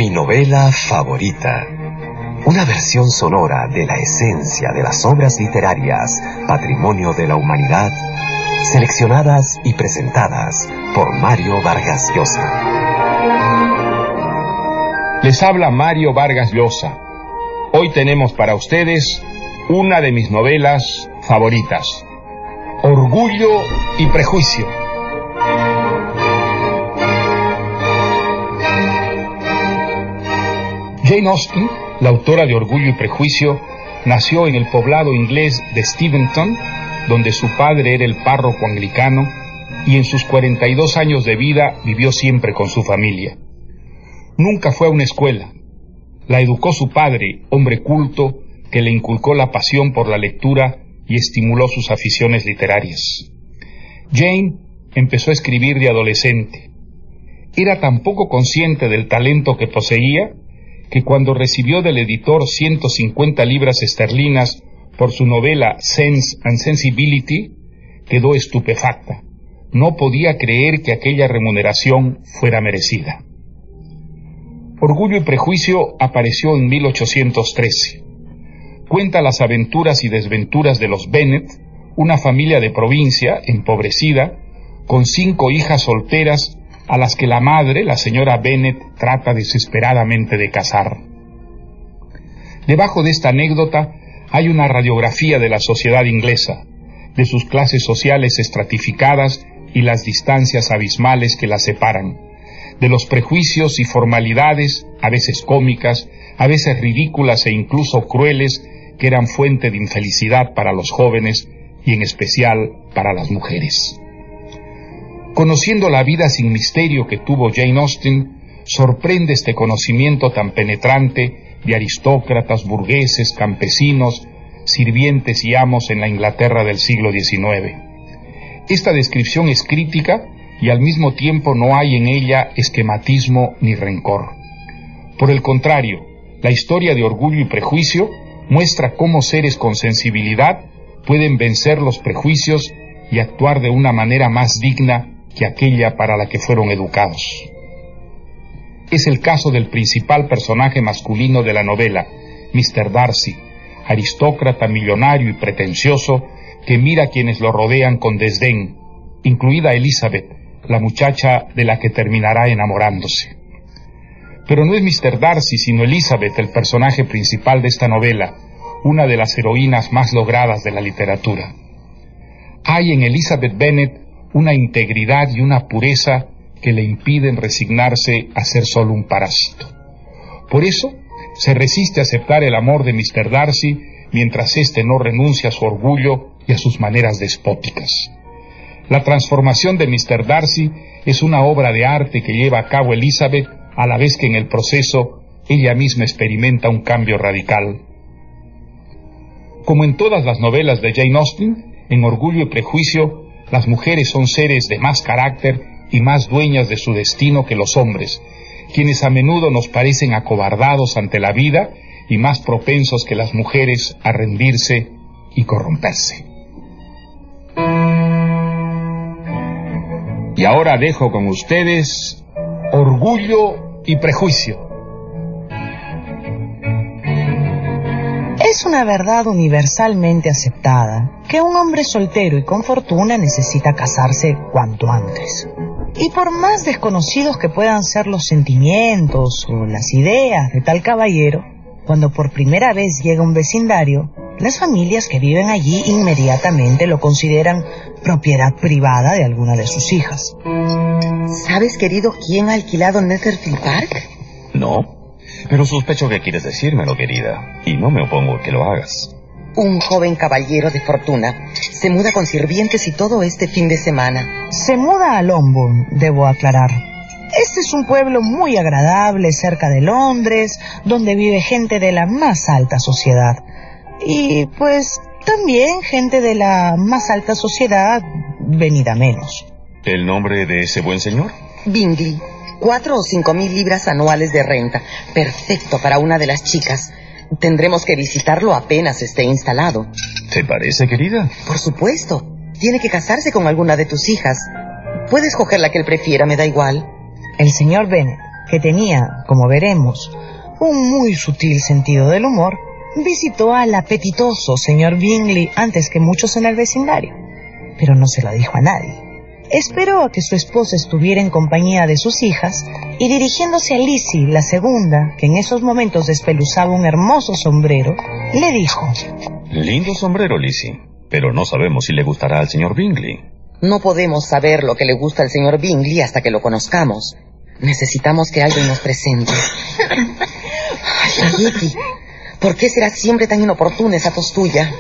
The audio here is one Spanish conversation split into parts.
Mi novela favorita. Una versión sonora de la esencia de las obras literarias, patrimonio de la humanidad, seleccionadas y presentadas por Mario Vargas Llosa. Les habla Mario Vargas Llosa. Hoy tenemos para ustedes una de mis novelas favoritas, Orgullo y Prejuicio. Jane Austen, la autora de Orgullo y Prejuicio, nació en el poblado inglés de Steventon, donde su padre era el párroco anglicano, y en sus 42 años de vida vivió siempre con su familia. Nunca fue a una escuela. La educó su padre, hombre culto, que le inculcó la pasión por la lectura y estimuló sus aficiones literarias. Jane empezó a escribir de adolescente. Era tan poco consciente del talento que poseía que cuando recibió del editor 150 libras esterlinas por su novela Sense and Sensibility, quedó estupefacta. No podía creer que aquella remuneración fuera merecida. Orgullo y Prejuicio apareció en 1813. Cuenta las aventuras y desventuras de los Bennet, una familia de provincia, empobrecida, con 5 hijas solteras a las que la madre, la señora Bennet, trata desesperadamente de casar. Debajo de esta anécdota hay una radiografía de la sociedad inglesa, de sus clases sociales estratificadas y las distancias abismales que las separan, de los prejuicios y formalidades, a veces cómicas, a veces ridículas e incluso crueles, que eran fuente de infelicidad para los jóvenes y en especial para las mujeres. Conociendo la vida sin misterio que tuvo Jane Austen, sorprende este conocimiento tan penetrante de aristócratas, burgueses, campesinos, sirvientes y amos en la Inglaterra del siglo XIX. Esta descripción es crítica y al mismo tiempo no hay en ella esquematismo ni rencor. Por el contrario, la historia de Orgullo y Prejuicio muestra cómo seres con sensibilidad pueden vencer los prejuicios y actuar de una manera más digna que aquella para la que fueron educados. Es el caso del principal personaje masculino de la novela, Mr. Darcy, aristócrata, millonario y pretencioso, que mira a quienes lo rodean con desdén, incluida Elizabeth, la muchacha de la que terminará enamorándose. Pero no es Mr. Darcy, sino Elizabeth el personaje principal de esta novela, una de las heroínas más logradas de la literatura. Hay en Elizabeth Bennet una integridad y una pureza que le impiden resignarse a ser solo un parásito. Por eso, se resiste a aceptar el amor de Mr. Darcy, mientras éste no renuncia a su orgullo y a sus maneras despóticas. La transformación de Mr. Darcy es una obra de arte que lleva a cabo Elizabeth, a la vez que en el proceso ella misma experimenta un cambio radical. Como en todas las novelas de Jane Austen, en Orgullo y Prejuicio, las mujeres son seres de más carácter y más dueñas de su destino que los hombres, quienes a menudo nos parecen acobardados ante la vida y más propensos que las mujeres a rendirse y corromperse. Y ahora dejo con ustedes Orgullo y Prejuicio. Es una verdad universalmente aceptada que un hombre soltero y con fortuna necesita casarse cuanto antes. Y por más desconocidos que puedan ser los sentimientos o las ideas de tal caballero, cuando por primera vez llega a un vecindario, las familias que viven allí inmediatamente lo consideran propiedad privada de alguna de sus hijas. ¿Sabes, querido, quién ha alquilado Netherfield Park? No, pero sospecho que quieres decírmelo, querida, y no me opongo a que lo hagas. Un joven caballero de fortuna se muda con sirvientes y todo este fin de semana. Se muda a Longbourn, debo aclarar. Este es un pueblo muy agradable cerca de Londres, donde vive gente de la más alta sociedad. Y pues también gente de la más alta sociedad venida menos. ¿El nombre de ese buen señor? Bingley. 4 o 5 mil libras anuales de renta. Perfecto para una de las chicas. Tendremos que visitarlo apenas esté instalado. ¿Te parece, querida? Por supuesto. Tiene que casarse con alguna de tus hijas. Puede escoger la que él prefiera, me da igual. El señor Bennet que tenía, como veremos, un muy sutil sentido del humor, visitó al apetitoso señor Bingley antes que muchos en el vecindario, pero no se lo dijo a nadie. Esperó a que su esposa estuviera en compañía de sus hijas y, dirigiéndose a Lizzie, la segunda, que en esos momentos despeluzaba un hermoso sombrero, le dijo: Lindo sombrero, Lizzie, pero no sabemos si le gustará al señor Bingley. No podemos saber lo que le gusta al señor Bingley hasta que lo conozcamos. Necesitamos que alguien nos presente. Ay, Kitty, ¿por qué será siempre tan inoportuna esa tos tuya?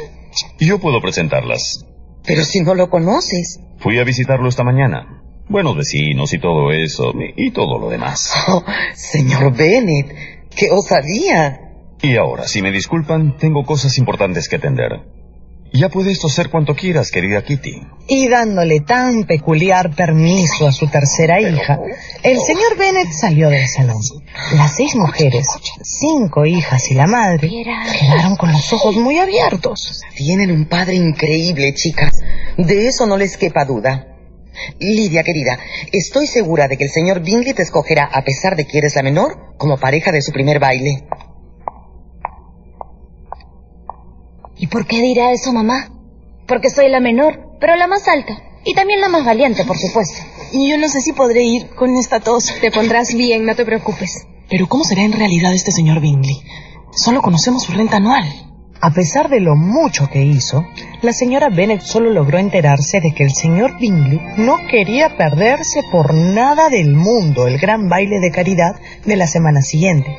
Yo puedo presentarlas. Pero si no lo conoces. Fui a visitarlo esta mañana. Buenos vecinos y todo eso, y todo lo demás. Oh, señor Bennet, ¡qué osadía! Y ahora, si me disculpan, tengo cosas importantes que atender. Ya puede esto ser cuanto quieras, querida Kitty. Y dándole tan peculiar permiso a su tercera hija, el señor Bennet salió del salón. Las 6 mujeres, 5 hijas y la madre, quedaron con los ojos muy abiertos. Tienen un padre increíble, chicas. De eso no les quepa duda. Lidia, querida, estoy segura de que el señor Bingley te escogerá, a pesar de que eres la menor, como pareja de su primer baile. ¿Y por qué dirá eso, mamá? Porque soy la menor, pero la más alta. Y también la más valiente, por supuesto. Y yo no sé si podré ir con esta tos. Te pondrás bien, no te preocupes. Pero ¿cómo será en realidad este señor Bingley? Solo conocemos su renta anual. A pesar de lo mucho que hizo, la señora Bennet solo logró enterarse de que el señor Bingley no quería perderse por nada del mundo el gran baile de caridad de la semana siguiente.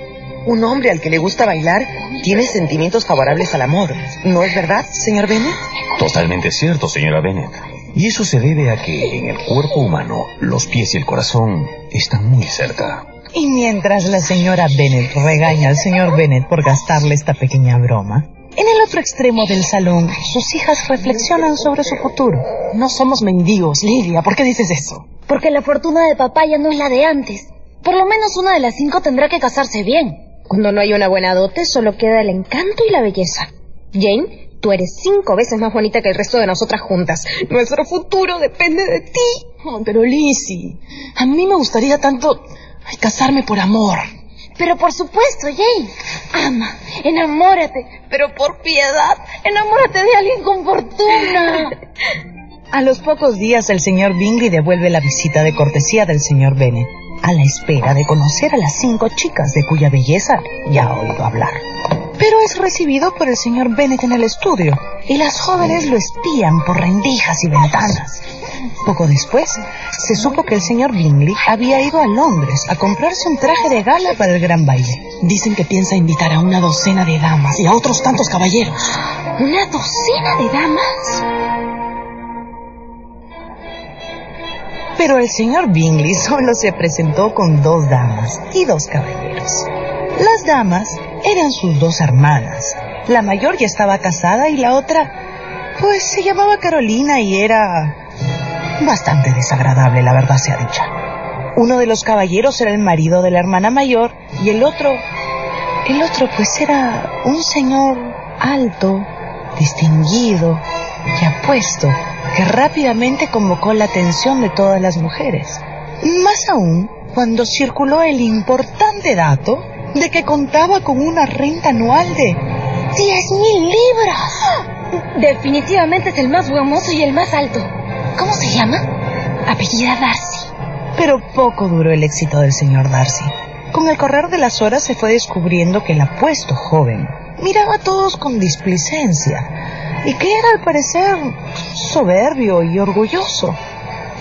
Un hombre al que le gusta bailar tiene sentimientos favorables al amor. ¿No es verdad, señor Bennet? Totalmente cierto, señora Bennet. Y eso se debe a que en el cuerpo humano los pies y el corazón están muy cerca. Y mientras la señora Bennet regaña al señor Bennet por gastarle esta pequeña broma, en el otro extremo del salón, sus hijas reflexionan sobre su futuro. No somos mendigos, Lidia. ¿Por qué dices eso? Porque la fortuna de papá ya no es la de antes. Por lo menos una de las 5 tendrá que casarse bien. Cuando no hay una buena dote, solo queda el encanto y la belleza. Jane, tú eres 5 veces más bonita que el resto de nosotras juntas. Nuestro futuro depende de ti. Oh, pero Lizzie, a mí me gustaría tanto casarme por amor. Pero por supuesto, Jane. Ama, enamórate. Pero por piedad, enamórate de alguien con fortuna. A los pocos días, el señor Bingley devuelve la visita de cortesía del señor Bennet, a la espera de conocer a las 5 chicas de cuya belleza ya ha oído hablar. Pero es recibido por el señor Bennet en el estudio, y las jóvenes lo espían por rendijas y ventanas. Poco después, se supo que el señor Bingley había ido a Londres a comprarse un traje de gala para el gran baile. Dicen que piensa invitar a una docena de damas y a otros tantos caballeros. ¿Una docena de damas? Pero el señor Bingley solo se presentó con 2 damas y 2 caballeros. Las damas eran sus 2 hermanas. La mayor ya estaba casada y la otra, pues se llamaba Carolina y era bastante desagradable, la verdad sea dicha. Uno de los caballeros era el marido de la hermana mayor y el otro pues era un señor alto, distinguido y apuesto, que rápidamente convocó la atención de todas las mujeres. Más aún cuando circuló el importante dato de que contaba con una renta anual de 10,000 libras. Definitivamente es el más buen mozo y el más alto. ¿Cómo se llama? Apellida Darcy. Pero poco duró el éxito del señor Darcy. Con el correr de las horas se fue descubriendo que el apuesto joven miraba a todos con displicencia y que era al parecer soberbio y orgulloso.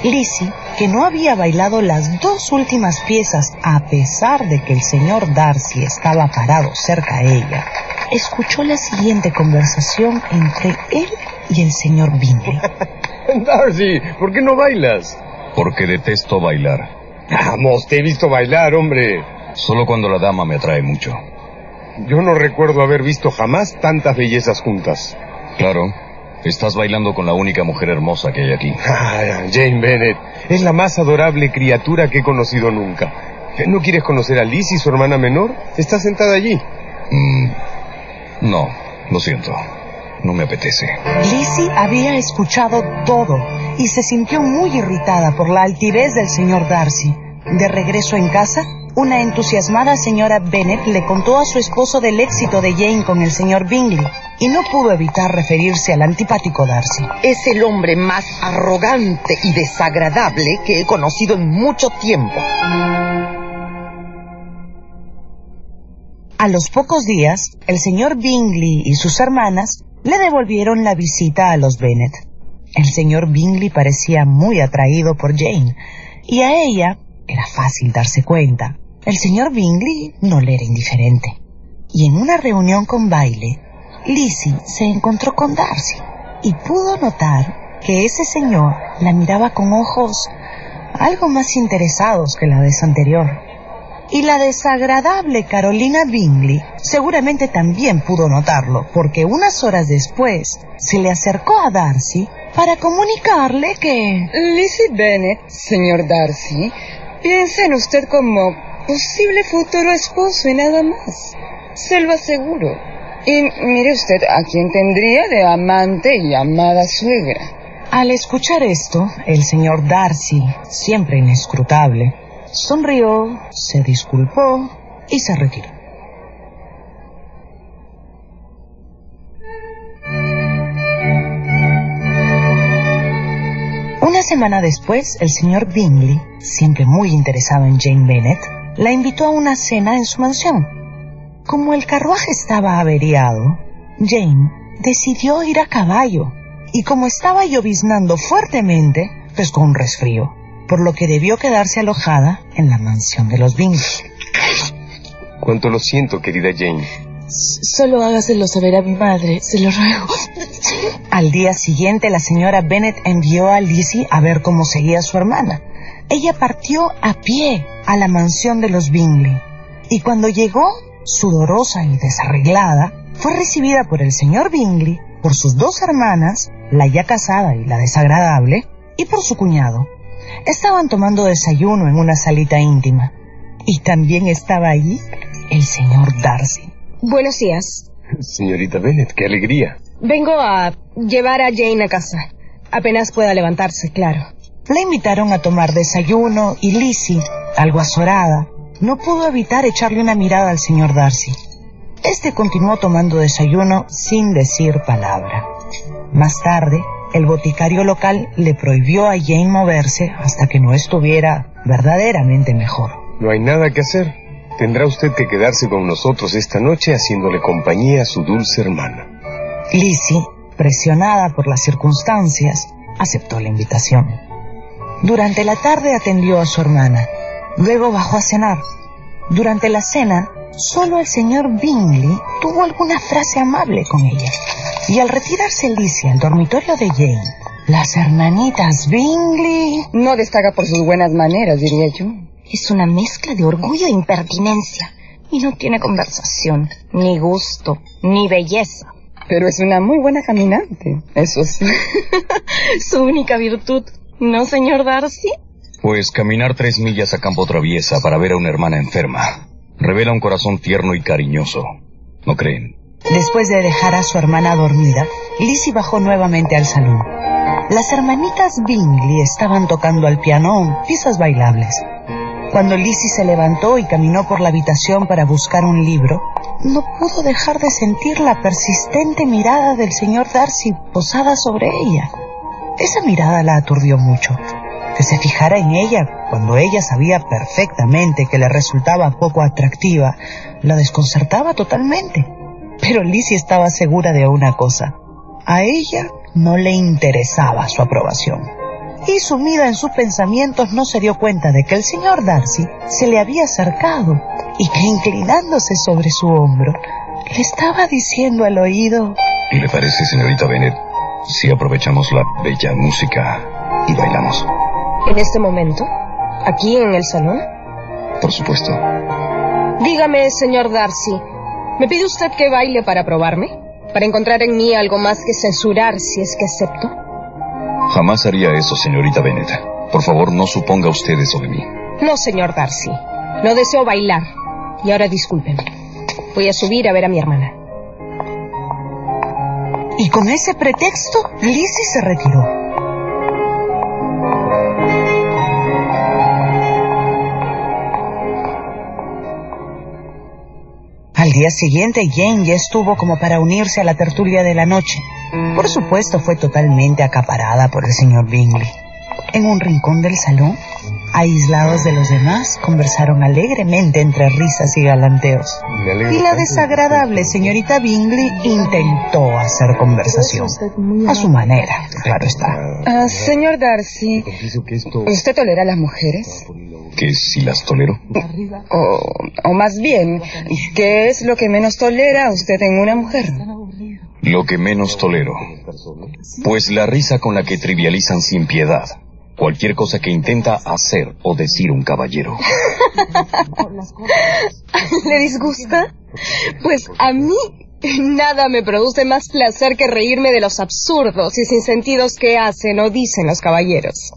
Lizzie, que no había bailado las 2 últimas piezas a pesar de que el señor Darcy estaba parado cerca a ella, escuchó la siguiente conversación entre él y el señor Bingley. Darcy, ¿por qué no bailas? Porque detesto bailar. Vamos, te he visto bailar, hombre. Solo cuando la dama me atrae mucho. Yo no recuerdo haber visto jamás tantas bellezas juntas. Claro, estás bailando con la única mujer hermosa que hay aquí. Jane Bennet, es la más adorable criatura que he conocido nunca. ¿No quieres conocer a Lizzie, su hermana menor? Está sentada allí. No, lo siento. No me apetece. Lizzie había escuchado todo y se sintió muy irritada por la altivez del señor Darcy. De regreso en casa, una entusiasmada señora Bennet le contó a su esposo del éxito de Jane con el señor Bingley y no pudo evitar referirse al antipático Darcy. Es el hombre más arrogante y desagradable que he conocido en mucho tiempo. A los pocos días, el señor Bingley y sus hermanas le devolvieron la visita a los Bennet. El señor Bingley parecía muy atraído por Jane, y a ella era fácil darse cuenta. El señor Bingley no le era indiferente. Y en una reunión con baile, Lizzie se encontró con Darcy, y pudo notar que ese señor la miraba con ojos algo más interesados que la vez anterior. Y la desagradable Carolina Bingley seguramente también pudo notarlo, porque unas horas después se le acercó a Darcy para comunicarle que... Lizzie Bennet, señor Darcy, piensa en usted como posible futuro esposo y nada más. Se lo aseguro. Y mire usted a quién tendría de amante y amada suegra. Al escuchar esto, el señor Darcy, siempre inescrutable, sonrió, se disculpó y se retiró. Una semana después, el señor Bingley, siempre muy interesado en Jane Bennet, la invitó a una cena en su mansión. Como el carruaje estaba averiado, Jane decidió ir a caballo, y como estaba lloviznando fuertemente, pescó un resfrío, por lo que debió quedarse alojada en la mansión de los Bingley. Cuánto lo siento, querida Jane. Solo hágaselo saber a mi madre, se lo ruego. Al día siguiente, la señora Bennet envió a Lizzie a ver cómo seguía su hermana. Ella partió a pie a la mansión de los Bingley, y cuando llegó, sudorosa y desarreglada, fue recibida por el señor Bingley, por sus dos hermanas, la ya casada y la desagradable, y por su cuñado. Estaban tomando desayuno en una salita íntima, y también estaba allí el señor Darcy. Buenos días. Señorita Bennet, qué alegría. Vengo a llevar a Jane a casa. Apenas pueda levantarse, claro. La invitaron a tomar desayuno y Lizzie, algo azorada, no pudo evitar echarle una mirada al señor Darcy. Este continuó tomando desayuno sin decir palabra. Más tarde, el boticario local le prohibió a Jane moverse hasta que no estuviera verdaderamente mejor. No hay nada que hacer. Tendrá usted que quedarse con nosotros esta noche haciéndole compañía a su dulce hermana. Lizzie, presionada por las circunstancias, aceptó la invitación. Durante la tarde atendió a su hermana. Luego bajó a cenar. Durante la cena, solo el señor Bingley tuvo alguna frase amable con ella. Y al retirarse Lizzie al dormitorio de Jane, las hermanitas Bingley... No destaca por sus buenas maneras, diría yo. Es una mezcla de orgullo e impertinencia. Y no tiene conversación, ni gusto, ni belleza. Pero es una muy buena caminante, eso sí. Su única virtud, ¿no, señor Darcy? Pues caminar 3 millas a campo traviesa para ver a una hermana enferma revela un corazón tierno y cariñoso, ¿no creen? Después de dejar a su hermana dormida, Lizzie bajó nuevamente al salón. Las hermanitas Bingley estaban tocando al piano piezas bailables. Cuando Lizzie se levantó y caminó por la habitación para buscar un libro, no pudo dejar de sentir la persistente mirada del señor Darcy posada sobre ella. Esa mirada la aturdió mucho. Que se fijara en ella cuando ella sabía perfectamente que le resultaba poco atractiva, la desconcertaba totalmente. Pero Lizzie estaba segura de una cosa: a ella no le interesaba su aprobación. Y sumida en sus pensamientos no se dio cuenta de que el señor Darcy se le había acercado y que inclinándose sobre su hombro le estaba diciendo al oído: ¿Le parece, señorita Bennet, si aprovechamos la bella música y bailamos? ¿En este momento? ¿Aquí en el salón? Por supuesto. Dígame, señor Darcy, ¿me pide usted que baile para probarme? ¿Para encontrar en mí algo más que censurar si es que acepto? Jamás haría eso, señorita Bennet. Por favor, no suponga usted eso de mí. No, señor Darcy. No deseo bailar. Y ahora discúlpeme. Voy a subir a ver a mi hermana. Y con ese pretexto, Lizzie se retiró. día siguiente Jane ya estuvo como para unirse a la tertulia de la noche. Por supuesto fue totalmente acaparada por el señor Bingley. En un rincón del salón, aislados de los demás, conversaron alegremente entre risas y galanteos. Y la desagradable señorita Bingley intentó hacer conversación. A su manera, claro está. Señor Darcy, ¿usted tolera a las mujeres? ¿Que si las tolero? O más bien, ¿qué es lo que menos tolera usted en una mujer? Lo que menos tolero. Pues la risa con la que trivializan sin piedad cualquier cosa que intenta hacer o decir un caballero. ¿Le disgusta? Pues a mí nada me produce más placer que reírme de los absurdos y sinsentidos que hacen o dicen los caballeros.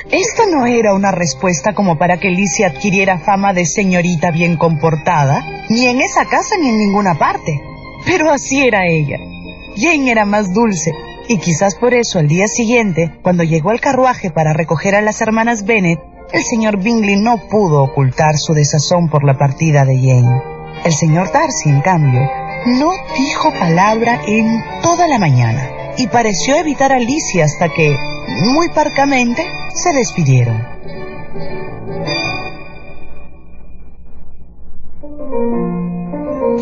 Esto no era una respuesta como para que Lizzie adquiriera fama de señorita bien comportada, ni en esa casa ni en ninguna parte. Pero así era ella. Jane era más dulce, y quizás por eso al día siguiente, cuando llegó el carruaje para recoger a las hermanas Bennet, el señor Bingley no pudo ocultar su desazón por la partida de Jane. El señor Darcy, en cambio, no dijo palabra en toda la mañana, y pareció evitar a Lizzie hasta que, muy parcamente, se despidieron.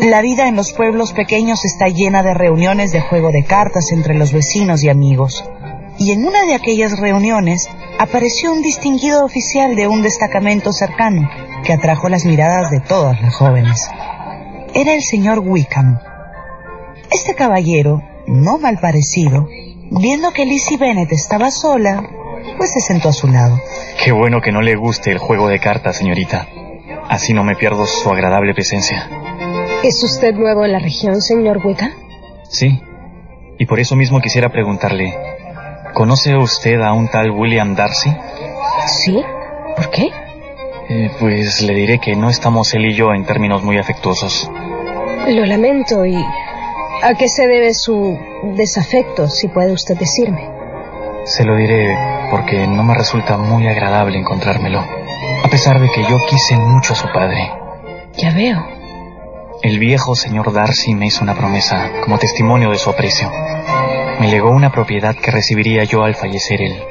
La vida en los pueblos pequeños está llena de reuniones de juego de cartas entre los vecinos y amigos. Y en una de aquellas reuniones apareció un distinguido oficial de un destacamento cercano que atrajo las miradas de todas las jóvenes. Era el señor Wickham. Este caballero, no mal parecido, viendo que Lizzie Bennet estaba sola, pues se sentó a su lado. Qué bueno que no le guste el juego de cartas, señorita. Así no me pierdo su agradable presencia. ¿Es usted nuevo en la región, señor Wickham? Sí, y por eso mismo quisiera preguntarle, ¿conoce usted a un tal William Darcy? Sí, ¿por qué? Pues le diré que no estamos él y yo en términos muy afectuosos. Lo lamento, ¿y a qué se debe su desafecto, si puede usted decirme? Se lo diré porque no me resulta muy agradable encontrármelo, a pesar de que yo quise mucho a su padre. Ya veo. El viejo señor Darcy me hizo una promesa como testimonio de su aprecio. Me legó una propiedad que recibiría yo al fallecer él,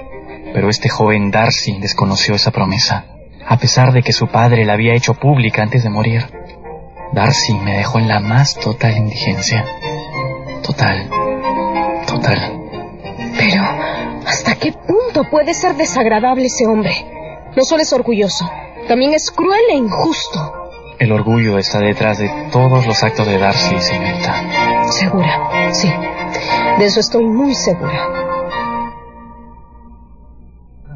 pero este joven Darcy desconoció esa promesa, a pesar de que su padre la había hecho pública antes de morir. Darcy me dejó en la más total indigencia. Total. Pero, ¿hasta qué punto puede ser desagradable ese hombre? No solo es orgulloso, también es cruel e injusto. El orgullo está detrás de todos los actos de Darcy, señorita. ¿Segura? Sí, de eso estoy muy segura.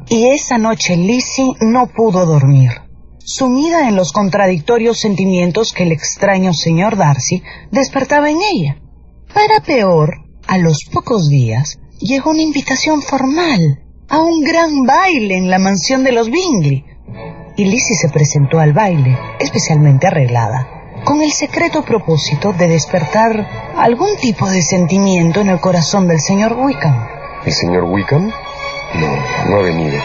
Y esa noche Lizzie no pudo dormir, sumida en los contradictorios sentimientos que el extraño señor Darcy despertaba en ella. Para peor, a los pocos días llegó una invitación formal a un gran baile en la mansión de los Bingley. Y Lizzie se presentó al baile, especialmente arreglada, con el secreto propósito de despertar algún tipo de sentimiento en el corazón del señor Wickham. ¿El señor Wickham? No ha venido.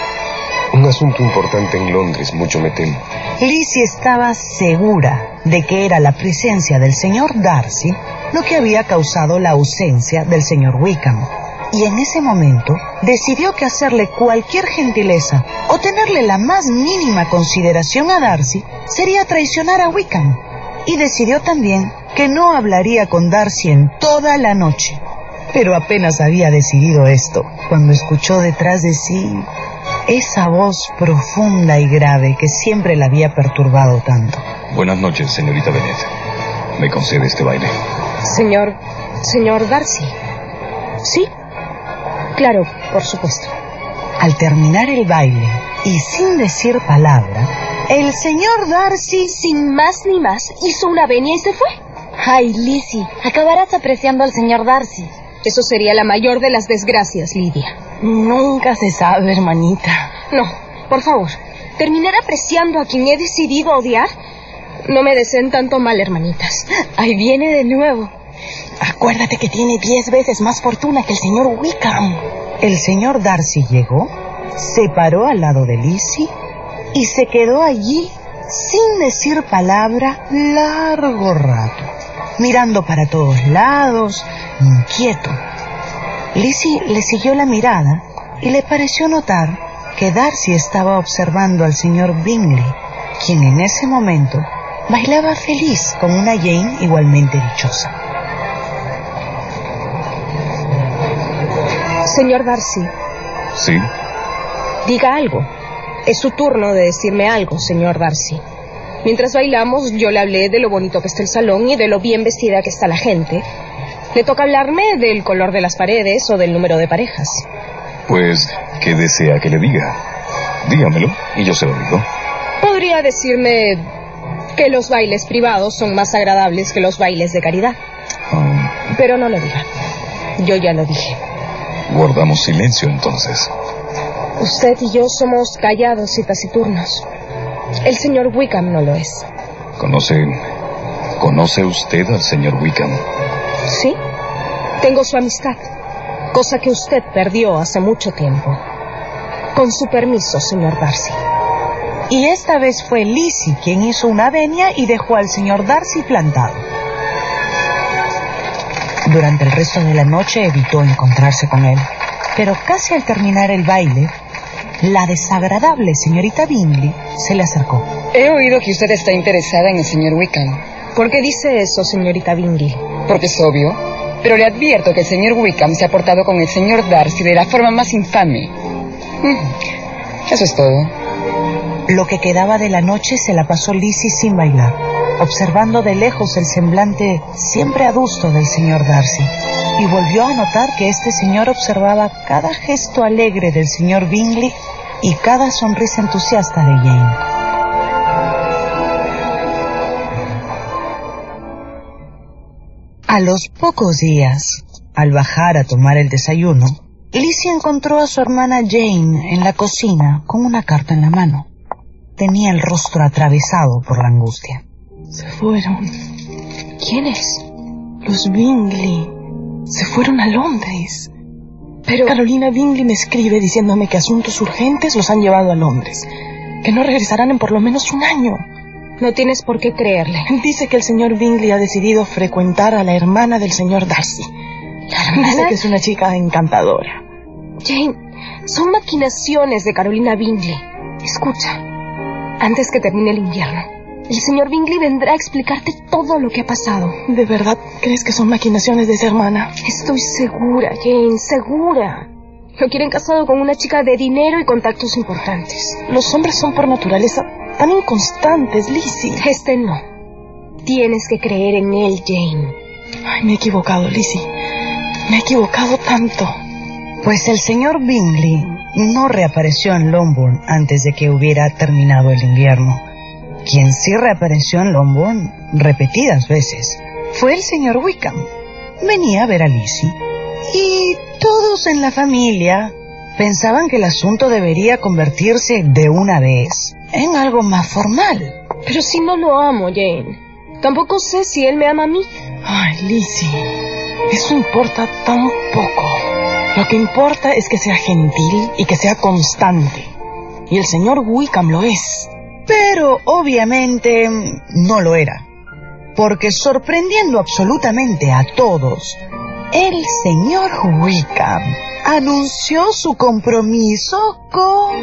Un asunto importante en Londres, mucho me temo. Lizzie estaba segura de que era la presencia del señor Darcy lo que había causado la ausencia del señor Wickham. Y en ese momento decidió que hacerle cualquier gentileza o tenerle la más mínima consideración a Darcy sería traicionar a Wickham. Y decidió también que no hablaría con Darcy en toda la noche. Pero apenas había decidido esto cuando escuchó detrás de sí esa voz profunda y grave que siempre la había perturbado tanto. Buenas noches, señorita Bennet. ¿Me concede este baile? Señor Darcy. ¿Sí? Claro, por supuesto. Al terminar el baile, y sin decir palabra, el señor Darcy, sin más ni más, hizo una venia y se fue. Ay, Lizzie, acabarás apreciando al señor Darcy. Eso sería la mayor de las desgracias, Lidia. Nunca se sabe, hermanita. No, por favor, ¿terminar apreciando a quien he decidido odiar? No me deseen tanto mal, hermanitas. Ahí viene de nuevo. Acuérdate que tiene 10 veces más fortuna que el señor Wickham. El señor Darcy llegó, se paró al lado de Lizzie y se quedó allí sin decir palabra largo rato, mirando para todos lados, inquieto. Lizzie le siguió la mirada y le pareció notar que Darcy estaba observando al señor Bingley, quien en ese momento bailaba feliz con una Jane igualmente dichosa. Señor Darcy. ¿Sí? Diga algo. Es su turno de decirme algo, señor Darcy. Mientras bailamos, yo le hablé de lo bonito que está el salón y de lo bien vestida que está la gente. Le toca hablarme del color de las paredes o del número de parejas. Pues, ¿qué desea que le diga? Dígamelo y yo se lo digo. Podría decirme que los bailes privados son más agradables que los bailes de caridad. Pero no lo diga. Yo ya lo dije. Guardamos silencio entonces. Usted y yo somos callados y taciturnos. El señor Wickham no lo es. ¿Conoce usted al señor Wickham? Sí. Tengo su amistad, cosa que usted perdió hace mucho tiempo. Con su permiso, señor Darcy. Y esta vez fue Lizzie quien hizo una venia y dejó al señor Darcy plantado. Durante el resto de la noche evitó encontrarse con él, pero casi al terminar el baile, la desagradable señorita Bingley se le acercó. He oído que usted está interesada en el señor Wickham. ¿Por qué dice eso, señorita Bingley? Porque es obvio, pero le advierto que el señor Wickham se ha portado con el señor Darcy de la forma más infame. Eso es todo. Lo que quedaba de la noche se la pasó Lizzie sin bailar, observando de lejos el semblante siempre adusto del señor Darcy, y volvió a notar que este señor observaba cada gesto alegre del señor Bingley y cada sonrisa entusiasta de Jane. A los pocos días, al bajar a tomar el desayuno, Lizzie encontró a su hermana Jane en la cocina con una carta en la mano. Tenía el rostro atravesado por la angustia. Se fueron. ¿Quiénes? Los Bingley. Se fueron a Londres. Pero... Carolina Bingley me escribe diciéndome que asuntos urgentes los han llevado a Londres. Que no regresarán en por lo menos un año. No tienes por qué creerle. Dice que el señor Bingley ha decidido frecuentar a la hermana del señor Darcy. ¿La hermana? Dice que es una chica encantadora. Jane, son maquinaciones de Carolina Bingley. Escucha, antes que termine el invierno, el señor Bingley vendrá a explicarte todo lo que ha pasado. ¿De verdad crees que son maquinaciones de esa hermana? Estoy segura, Jane, segura. Lo quieren casado con una chica de dinero y contactos importantes. Los hombres son por naturaleza tan inconstantes, Lizzie. Este no. Tienes que creer en él, Jane. Ay, me he equivocado, Lizzie. Me he equivocado tanto. Pues el señor Bingley no reapareció en Longbourn antes de que hubiera terminado el invierno. Quien sí reapareció en Longbourn repetidas veces fue el señor Wickham. Venía a ver a Lizzie y todos en la familia pensaban que el asunto debería convertirse de una vez en algo más formal. Pero si no lo amo, Jane. Tampoco sé si él me ama a mí. Ay, Lizzie, eso importa tan poco. Lo que importa es que sea gentil y que sea constante. Y el señor Wickham lo es. Pero obviamente no lo era. Porque sorprendiendo absolutamente a todos, el señor Wickham anunció su compromiso con...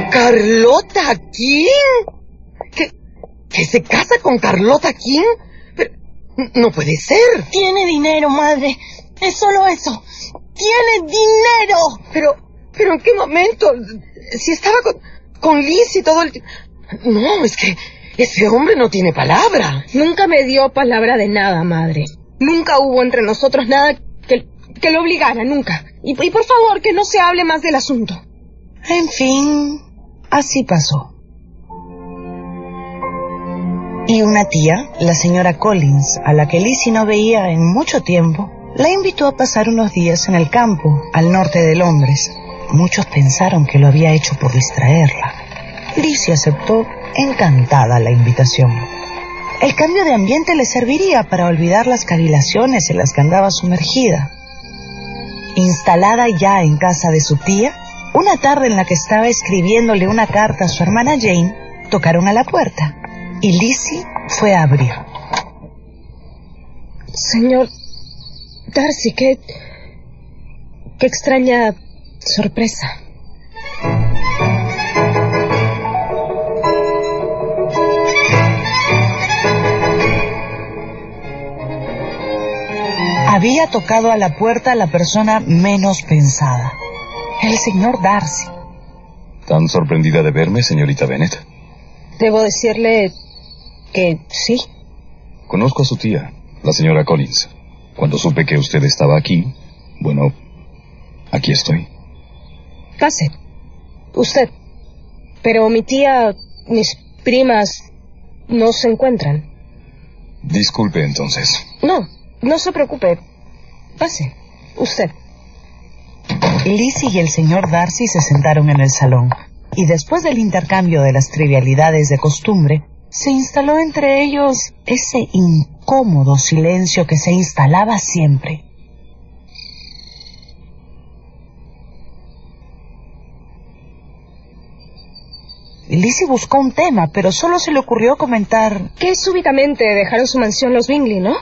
¿Carlota King? ¿Que se casa con Carlota King? Pero no puede ser. Tiene dinero, madre. Es solo eso. ¡Tiene dinero! Pero ¿en qué momento? Si estaba con Lizzie todo el tiempo. No, es que ese hombre no tiene palabra. Nunca me dio palabra de nada, madre. Nunca hubo entre nosotros nada que lo obligara, nunca. Y por favor, que no se hable más del asunto. En fin, así pasó. Y una tía, la señora Collins, a la que Lizzie no veía en mucho tiempo, la invitó a pasar unos días en el campo, al norte de Londres. Muchos pensaron que lo había hecho por distraerla. Lizzie aceptó encantada la invitación. El cambio de ambiente le serviría para olvidar las cavilaciones en las que andaba sumergida. Instalada ya en casa de su tía, Una tarde en la que estaba escribiéndole una carta a su hermana Jane, tocaron a la puerta y Lizzie fue a abrir. Señor Darcy, qué extraña sorpresa. Había tocado a la puerta la persona menos pensada, el señor Darcy. ¿Tan sorprendida de verme, señorita Bennet? Debo decirle que sí. Conozco a su tía, la señora Collins. Cuando supe que usted estaba aquí, bueno, aquí estoy. Pase. Usted. Pero mi tía, mis primas, no se encuentran. Disculpe, entonces. No se preocupe. Pase. Usted. Lizzie y el señor Darcy se sentaron en el salón, y después del intercambio de las trivialidades de costumbre, se instaló entre ellos ese incómodo silencio que se instalaba siempre. Lizzie buscó un tema, pero solo se le ocurrió comentar que súbitamente dejaron su mansión los Bingley, ¿no?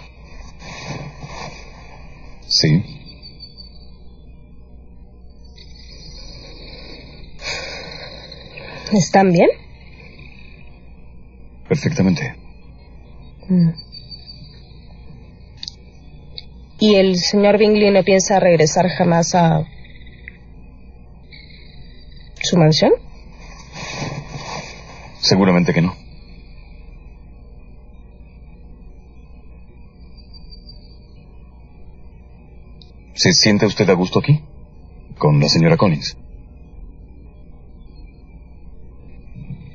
Sí. ¿Están bien? Perfectamente. ¿Y el señor Bingley no piensa regresar jamás a su mansión? Seguramente que no. ¿Se siente usted a gusto aquí? ¿Con la señora Collins?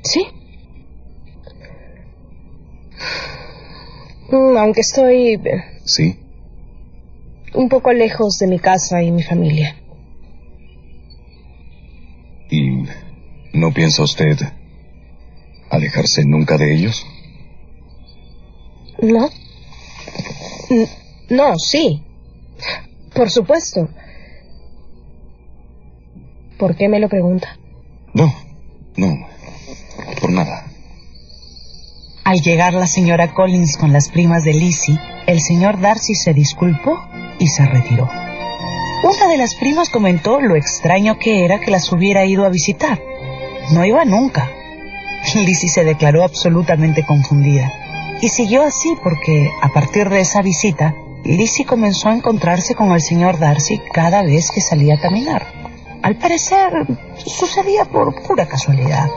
Sí. Aunque estoy... Sí. Un poco lejos de mi casa y mi familia. ¿Y no piensa usted alejarse nunca de ellos? No. No, sí. Por supuesto. ¿Por qué me lo pregunta? No, por nada. Al llegar la señora Collins con las primas de Lizzie, el señor Darcy se disculpó y se retiró. Una de las primas comentó lo extraño que era que las hubiera ido a visitar. No iba nunca. Lizzie se declaró absolutamente confundida. Y siguió así porque, a partir de esa visita, Lizzie comenzó a encontrarse con el señor Darcy cada vez que salía a caminar. Al parecer, sucedía por pura casualidad.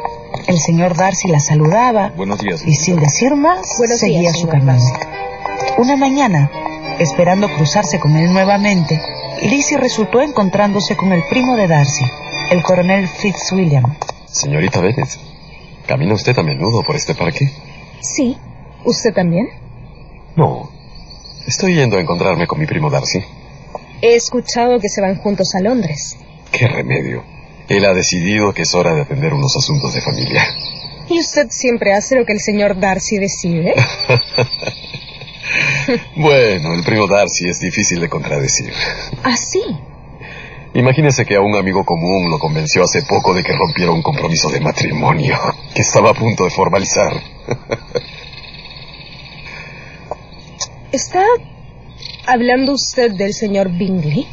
El señor Darcy la saludaba. Buenos días. Y sin decir más, seguía su camino. Una mañana, esperando cruzarse con él nuevamente, Lizzie resultó encontrándose con el primo de Darcy, el coronel Fitzwilliam. Señorita Bennet, ¿camina usted a menudo por este parque? Sí. ¿Usted también? No. Estoy yendo a encontrarme con mi primo Darcy. He escuchado que se van juntos a Londres. ¡Qué remedio! Él ha decidido que es hora de atender unos asuntos de familia. ¿Y usted siempre hace lo que el señor Darcy decide? Bueno, el primo Darcy es difícil de contradecir. ¿Ah, sí? Imagínese que a un amigo común lo convenció hace poco de que rompiera un compromiso de matrimonio que estaba a punto de formalizar. ¿Está hablando usted del señor Bingley?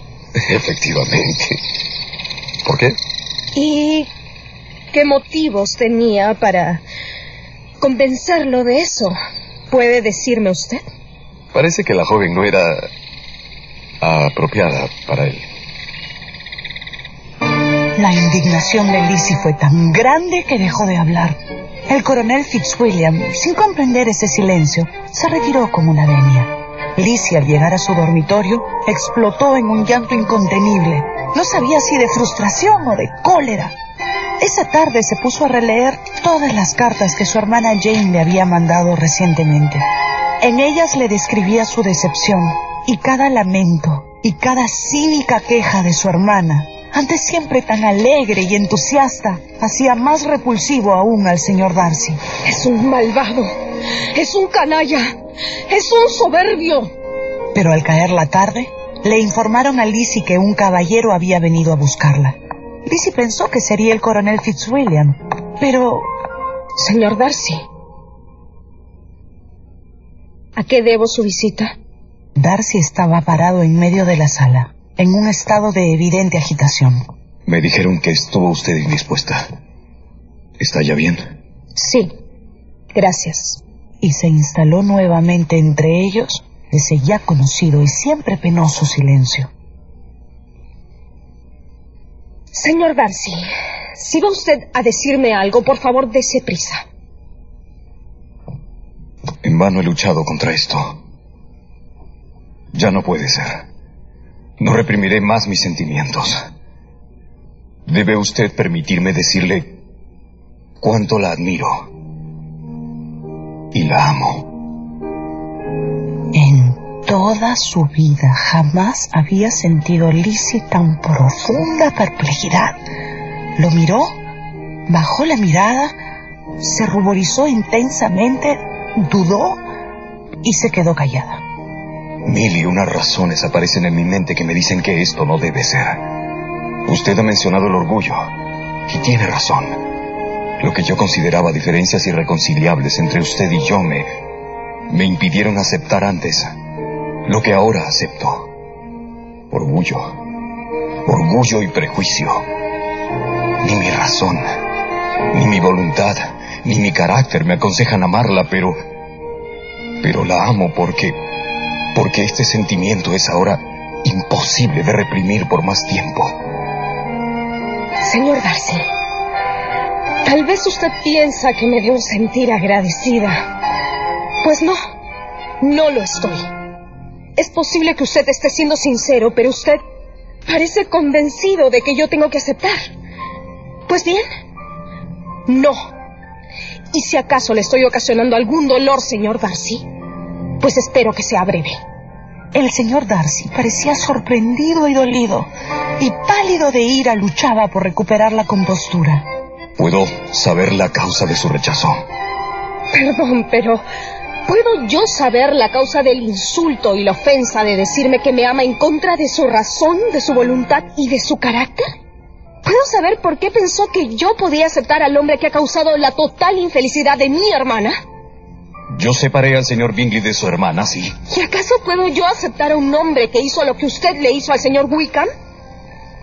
Efectivamente. ¿Por qué? ¿Y qué motivos tenía para convencerlo de eso? ¿Puede decirme usted? Parece que la joven no era apropiada para él. La indignación de Lizzie fue tan grande que dejó de hablar. El coronel Fitzwilliam, sin comprender ese silencio, se retiró como una venia. Lizzie, al llegar a su dormitorio, explotó en un llanto incontenible. No sabía si de frustración o de cólera. Esa tarde se puso a releer todas las cartas que su hermana Jane le había mandado recientemente. En ellas le describía su decepción y cada lamento y cada cínica queja de su hermana, antes siempre tan alegre y entusiasta, hacía más repulsivo aún al señor Darcy. Es un malvado, es un canalla, es un soberbio. Pero al caer la tarde, le informaron a Lizzie que un caballero había venido a buscarla. Lizzie pensó que sería el coronel Fitzwilliam, pero... Señor Darcy, ¿a qué debo su visita? Darcy estaba parado en medio de la sala, en un estado de evidente agitación. Me dijeron que estuvo usted indispuesta. ¿Está ya bien? Sí, gracias. Y se instaló nuevamente entre ellos ese ya conocido y siempre penoso silencio. Señor Darcy, si va usted a decirme algo, por favor, dése prisa. En vano he luchado contra esto. Ya no puede ser. No reprimiré más mis sentimientos. Debe usted permitirme decirle cuánto la admiro y la amo. En toda su vida jamás había sentido Lizzie tan profunda perplejidad. Lo miró, bajó la mirada, se ruborizó intensamente, dudó y se quedó callada. Mil y unas razones aparecen en mi mente que me dicen que esto no debe ser. Usted ha mencionado el orgullo, y tiene razón. Lo que yo consideraba diferencias irreconciliables entre usted y yo me impidieron aceptar antes lo que ahora acepto. Orgullo y prejuicio. Ni mi razón, ni mi voluntad, ni mi carácter me aconsejan amarla, pero la amo porque este sentimiento es ahora imposible de reprimir por más tiempo. Señor Darcy, tal vez usted piensa que me debo sentir agradecida. Pues no lo estoy. Es posible que usted esté siendo sincero, pero usted parece convencido de que yo tengo que aceptar. Pues bien, no. Y si acaso le estoy ocasionando algún dolor, señor Darcy, pues espero que sea breve. El señor Darcy parecía sorprendido y dolido, y pálido de ira luchaba por recuperar la compostura. ¿Puedo saber la causa de su rechazo? Perdón, pero ¿puedo yo saber la causa del insulto y la ofensa de decirme que me ama en contra de su razón, de su voluntad y de su carácter? ¿Puedo saber por qué pensó que yo podía aceptar al hombre que ha causado la total infelicidad de mi hermana? Yo separé al señor Bingley de su hermana, sí. ¿Y acaso puedo yo aceptar a un hombre que hizo lo que usted le hizo al señor Wickham?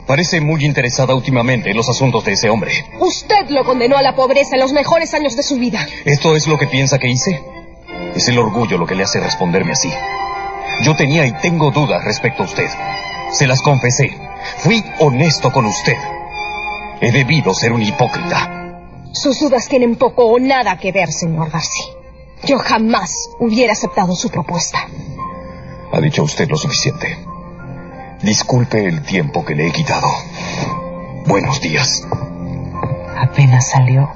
Parece muy interesada últimamente en los asuntos de ese hombre. Usted lo condenó a la pobreza en los mejores años de su vida. ¿Esto es lo que piensa que hice? Es el orgullo lo que le hace responderme así. Yo tenía y tengo dudas respecto a usted. Se las confesé. Fui honesto con usted. He debido ser un hipócrita. Sus dudas tienen poco o nada que ver, señor Darcy. Yo jamás hubiera aceptado su propuesta. Ha dicho usted lo suficiente. Disculpe el tiempo que le he quitado. Buenos días. Apenas salió,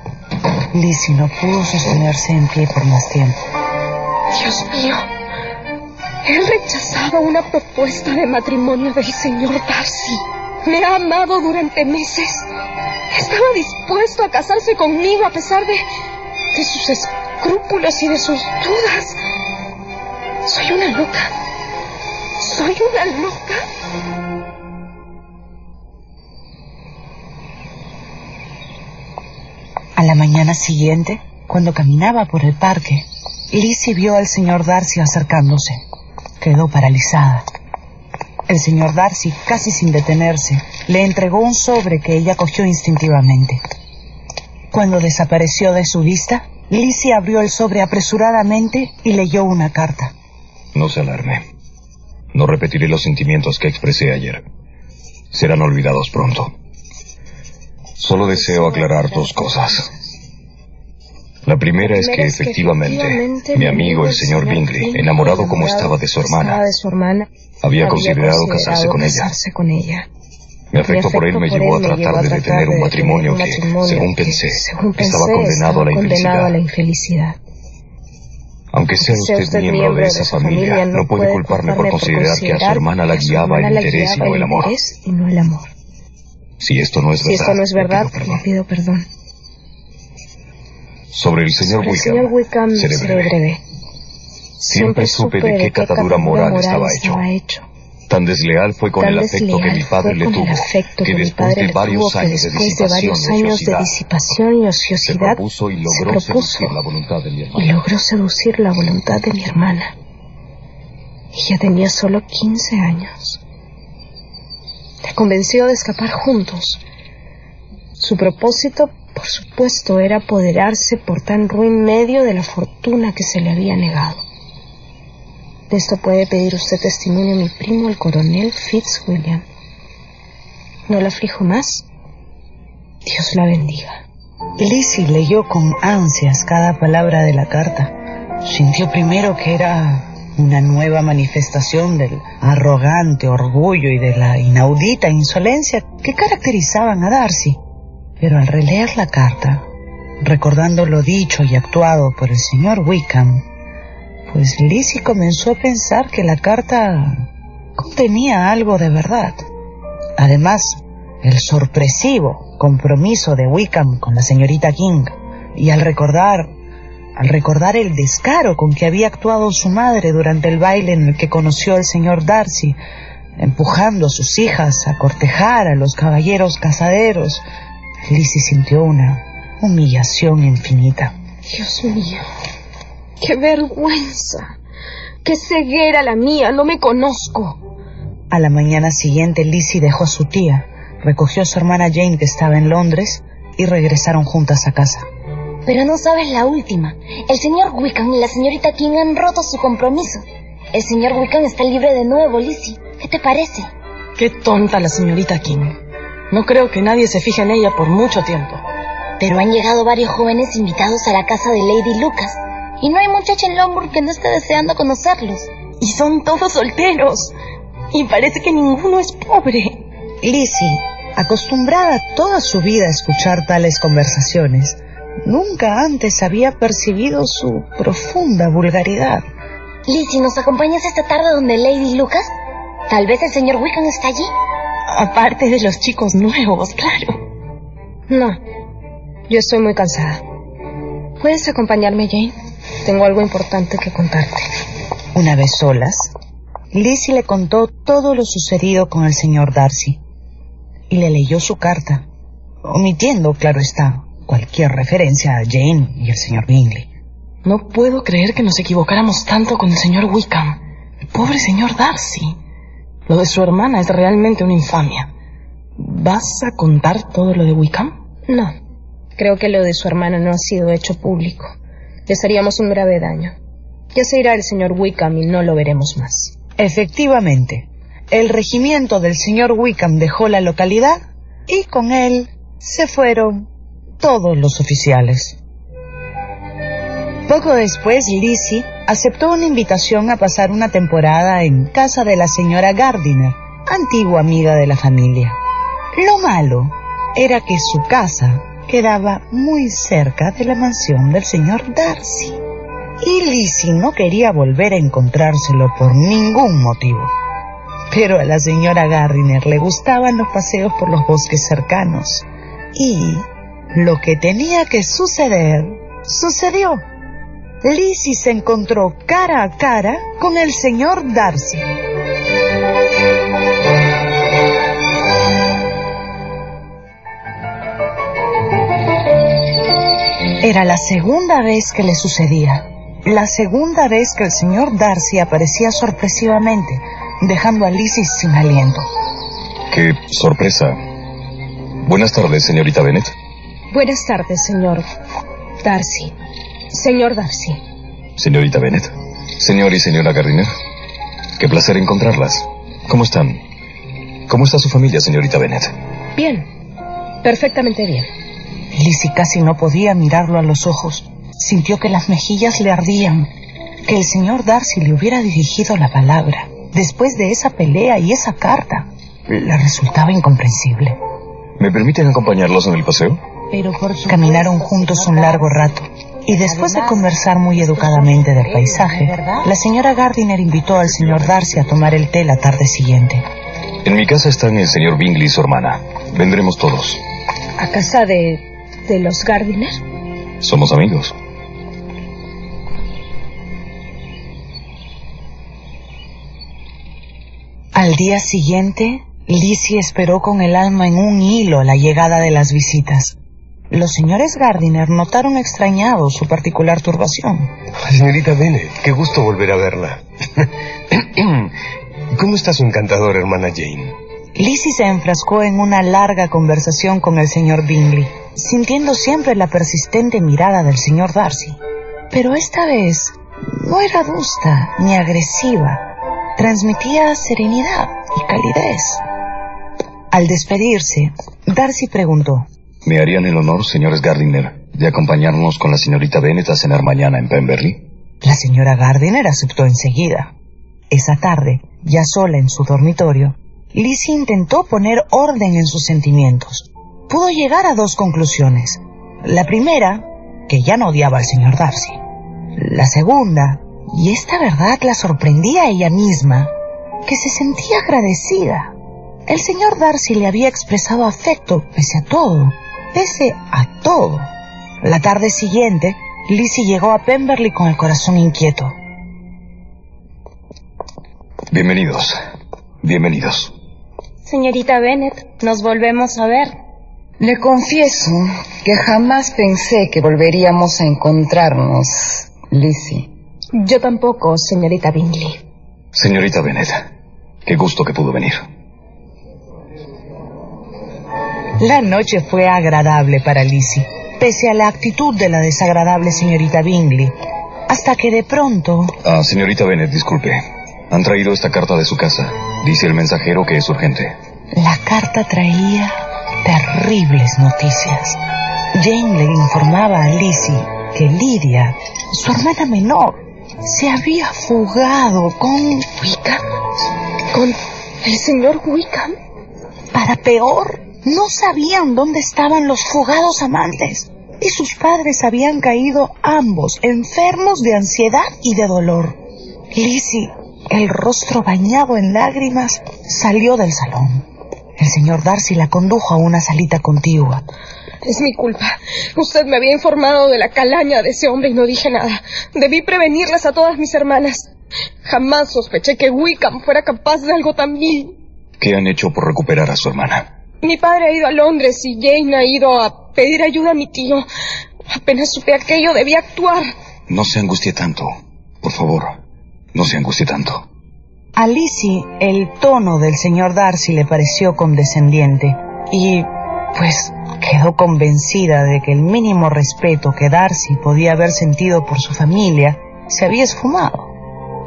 Lizzie no pudo sostenerse en pie por más tiempo. Dios mío, he rechazado una propuesta de matrimonio del señor Darcy. Me ha amado durante meses. Estaba dispuesto a casarse conmigo a pesar de sus escrúpulos y de sus dudas. Soy una loca. Soy una loca. A la mañana siguiente, cuando caminaba por el parque, Lizzie vio al señor Darcy acercándose. Quedó paralizada. El señor Darcy, casi sin detenerse, le entregó un sobre que ella cogió instintivamente. Cuando desapareció de su vista, Lizzie abrió el sobre apresuradamente y leyó una carta. No se alarme. No repetiré los sentimientos que expresé ayer. Serán olvidados pronto. Solo deseo aclarar dos cosas. La primera es que efectivamente mi amigo el señor Bingley, enamorado como estaba de su hermana, había considerado casarse con ella. Mi afecto por él me llevó a tratar de detener un matrimonio que, según pensé, estaba condenado a la infelicidad. Aunque sea usted miembro de esa familia, no puede culparme por considerar que a su hermana la guiaba el interés y no el amor. Si esto no es verdad, le pido perdón. Sobre el señor Wickham, seré breve. Siempre supe de qué catadura moral estaba hecho. Tan desleal fue con el afecto que mi padre le tuvo, que después de varios años de disipación y ociosidad, se propuso y logró seducir la voluntad de mi hermana. Ella tenía solo 15 años. La convenció de escapar juntos. Su propósito, por supuesto, era apoderarse por tan ruin medio de la fortuna que se le había negado. De esto puede pedir usted testimonio a mi primo, el coronel Fitzwilliam. No la aflijo más. Dios la bendiga. Lizzie leyó con ansias cada palabra de la carta. Sintió primero que era una nueva manifestación del arrogante orgullo y de la inaudita insolencia que caracterizaban a Darcy. Pero al releer la carta, recordando lo dicho y actuado por el señor Wickham, pues Lizzie comenzó a pensar que la carta contenía algo de verdad. Además, el sorpresivo compromiso de Wickham con la señorita King, y al recordar el descaro con que había actuado su madre durante el baile en el que conoció al señor Darcy, empujando a sus hijas a cortejar a los caballeros casaderos, Lizzie sintió una humillación infinita. Dios mío, ¡qué vergüenza! ¡Qué ceguera la mía! ¡No me conozco! A la mañana siguiente, Lizzie dejó a su tía, recogió a su hermana Jane, que estaba en Londres, y regresaron juntas a casa. Pero no sabes la última. El señor Wickham y la señorita King han roto su compromiso. El señor Wickham está libre de nuevo, Lizzie. ¿Qué te parece? Qué tonta la señorita King. No creo que nadie se fije en ella por mucho tiempo. Pero han llegado varios jóvenes invitados a la casa de Lady Lucas. Y no hay muchacha en Longbourn que no esté deseando conocerlos. Y son todos solteros. Y parece que ninguno es pobre. Lizzie, acostumbrada toda su vida a escuchar tales conversaciones, nunca antes había percibido su profunda vulgaridad. Lizzie, ¿nos acompañas esta tarde donde Lady Lucas? Tal vez el señor Wickham está allí. Aparte de los chicos nuevos, claro. No, yo estoy muy cansada. ¿Puedes acompañarme, Jane? Tengo algo importante que contarte. Una vez solas, Lizzie le contó todo lo sucedido con el señor Darcy y le leyó su carta, omitiendo, claro está, cualquier referencia a Jane y el señor Bingley. No puedo creer que nos equivocáramos tanto con el señor Wickham. El pobre señor Darcy. Lo de su hermana es realmente una infamia. ¿Vas a contar todo lo de Wickham? No, creo que lo de su hermana no ha sido hecho público. Les haríamos un grave daño. Ya se irá el señor Wickham y no lo veremos más. Efectivamente, el regimiento del señor Wickham dejó la localidad y con él se fueron todos los oficiales. Poco después, Lizzie aceptó una invitación a pasar una temporada en casa de la señora Gardiner, antigua amiga de la familia. Lo malo era que su casa quedaba muy cerca de la mansión del señor Darcy, y Lizzie no quería volver a encontrárselo por ningún motivo. Pero a la señora Gardiner le gustaban los paseos por los bosques cercanos, y lo que tenía que suceder, sucedió. Lizzie se encontró cara a cara con el señor Darcy. Era la segunda vez que le sucedía. La segunda vez que el señor Darcy aparecía sorpresivamente, dejando a Lizzie sin aliento. ¡Qué sorpresa! Buenas tardes, señorita Bennet. Buenas tardes, señor Darcy. Señor Darcy. Señorita Bennet. Señor y señora Gardiner. Qué placer encontrarlas. ¿Cómo están? ¿Cómo está su familia, señorita Bennet? Bien. Perfectamente bien. Lizzie casi no podía mirarlo a los ojos. Sintió que las mejillas le ardían. Que el señor Darcy le hubiera dirigido la palabra después de esa pelea y esa carta le resultaba incomprensible. ¿Me permiten acompañarlos en el paseo? Pero caminaron juntos un largo rato. Y después de conversar muy educadamente del paisaje, la señora Gardiner invitó al señor Darcy a tomar el té la tarde siguiente. En mi casa están el señor Bingley y su hermana. Vendremos todos. ¿A casa de los Gardiner? Somos amigos. Al día siguiente, Lizzie esperó con el alma en un hilo la llegada de las visitas. Los señores Gardiner notaron extrañados su particular turbación. Señorita Bennet, qué gusto volver a verla. ¿Cómo está su encantadora hermana Jane? Lizzie se enfrascó en una larga conversación con el señor Bingley, sintiendo siempre la persistente mirada del señor Darcy. Pero esta vez no era adusta ni agresiva. Transmitía serenidad y calidez. Al despedirse, Darcy preguntó: ¿Me harían el honor, señores Gardiner, de acompañarnos con la señorita Bennet a cenar mañana en Pemberley? La señora Gardiner aceptó enseguida. Esa tarde, ya sola en su dormitorio, Lizzie intentó poner orden en sus sentimientos. Pudo llegar a 2 conclusiones. La primera, que ya no odiaba al señor Darcy. La segunda, y esta verdad la sorprendía a ella misma, que se sentía agradecida. El señor Darcy le había expresado afecto pese a todo. La tarde siguiente, Lizzie llegó a Pemberley con el corazón inquieto. Bienvenidos. Señorita Bennet, nos volvemos a ver. Le confieso que jamás pensé que volveríamos a encontrarnos, Lizzie. Yo tampoco, señorita Bingley. Señorita Bennet, qué gusto que pudo venir. La noche fue agradable para Lizzie, pese a la actitud de la desagradable señorita Bingley, hasta que de pronto... Señorita Bennet, disculpe. Han traído esta carta de su casa. Dice el mensajero que es urgente. La carta traía terribles noticias. Jane le informaba a Lizzie que Lydia, su hermana menor, se había fugado con Wickham. ¿Con el señor Wickham? Para peor, no sabían dónde estaban los fugados amantes, y sus padres habían caído ambos enfermos de ansiedad y de dolor. Lizzie, el rostro bañado en lágrimas, salió del salón. El señor Darcy la condujo a una salita contigua. Es mi culpa. Usted me había informado de la calaña de ese hombre y no dije nada. Debí prevenirlas a todas mis hermanas. Jamás sospeché que Wickham fuera capaz de algo tan vil. ¿Qué han hecho por recuperar a su hermana? Mi padre ha ido a Londres y Jane ha ido a pedir ayuda a mi tío. Apenas supe aquello, debí actuar. No se angustie tanto. Por favor, no se angustie tanto. A Lizzie el tono del señor Darcy le pareció condescendiente y, pues, quedó convencida de que el mínimo respeto que Darcy podía haber sentido por su familia se había esfumado.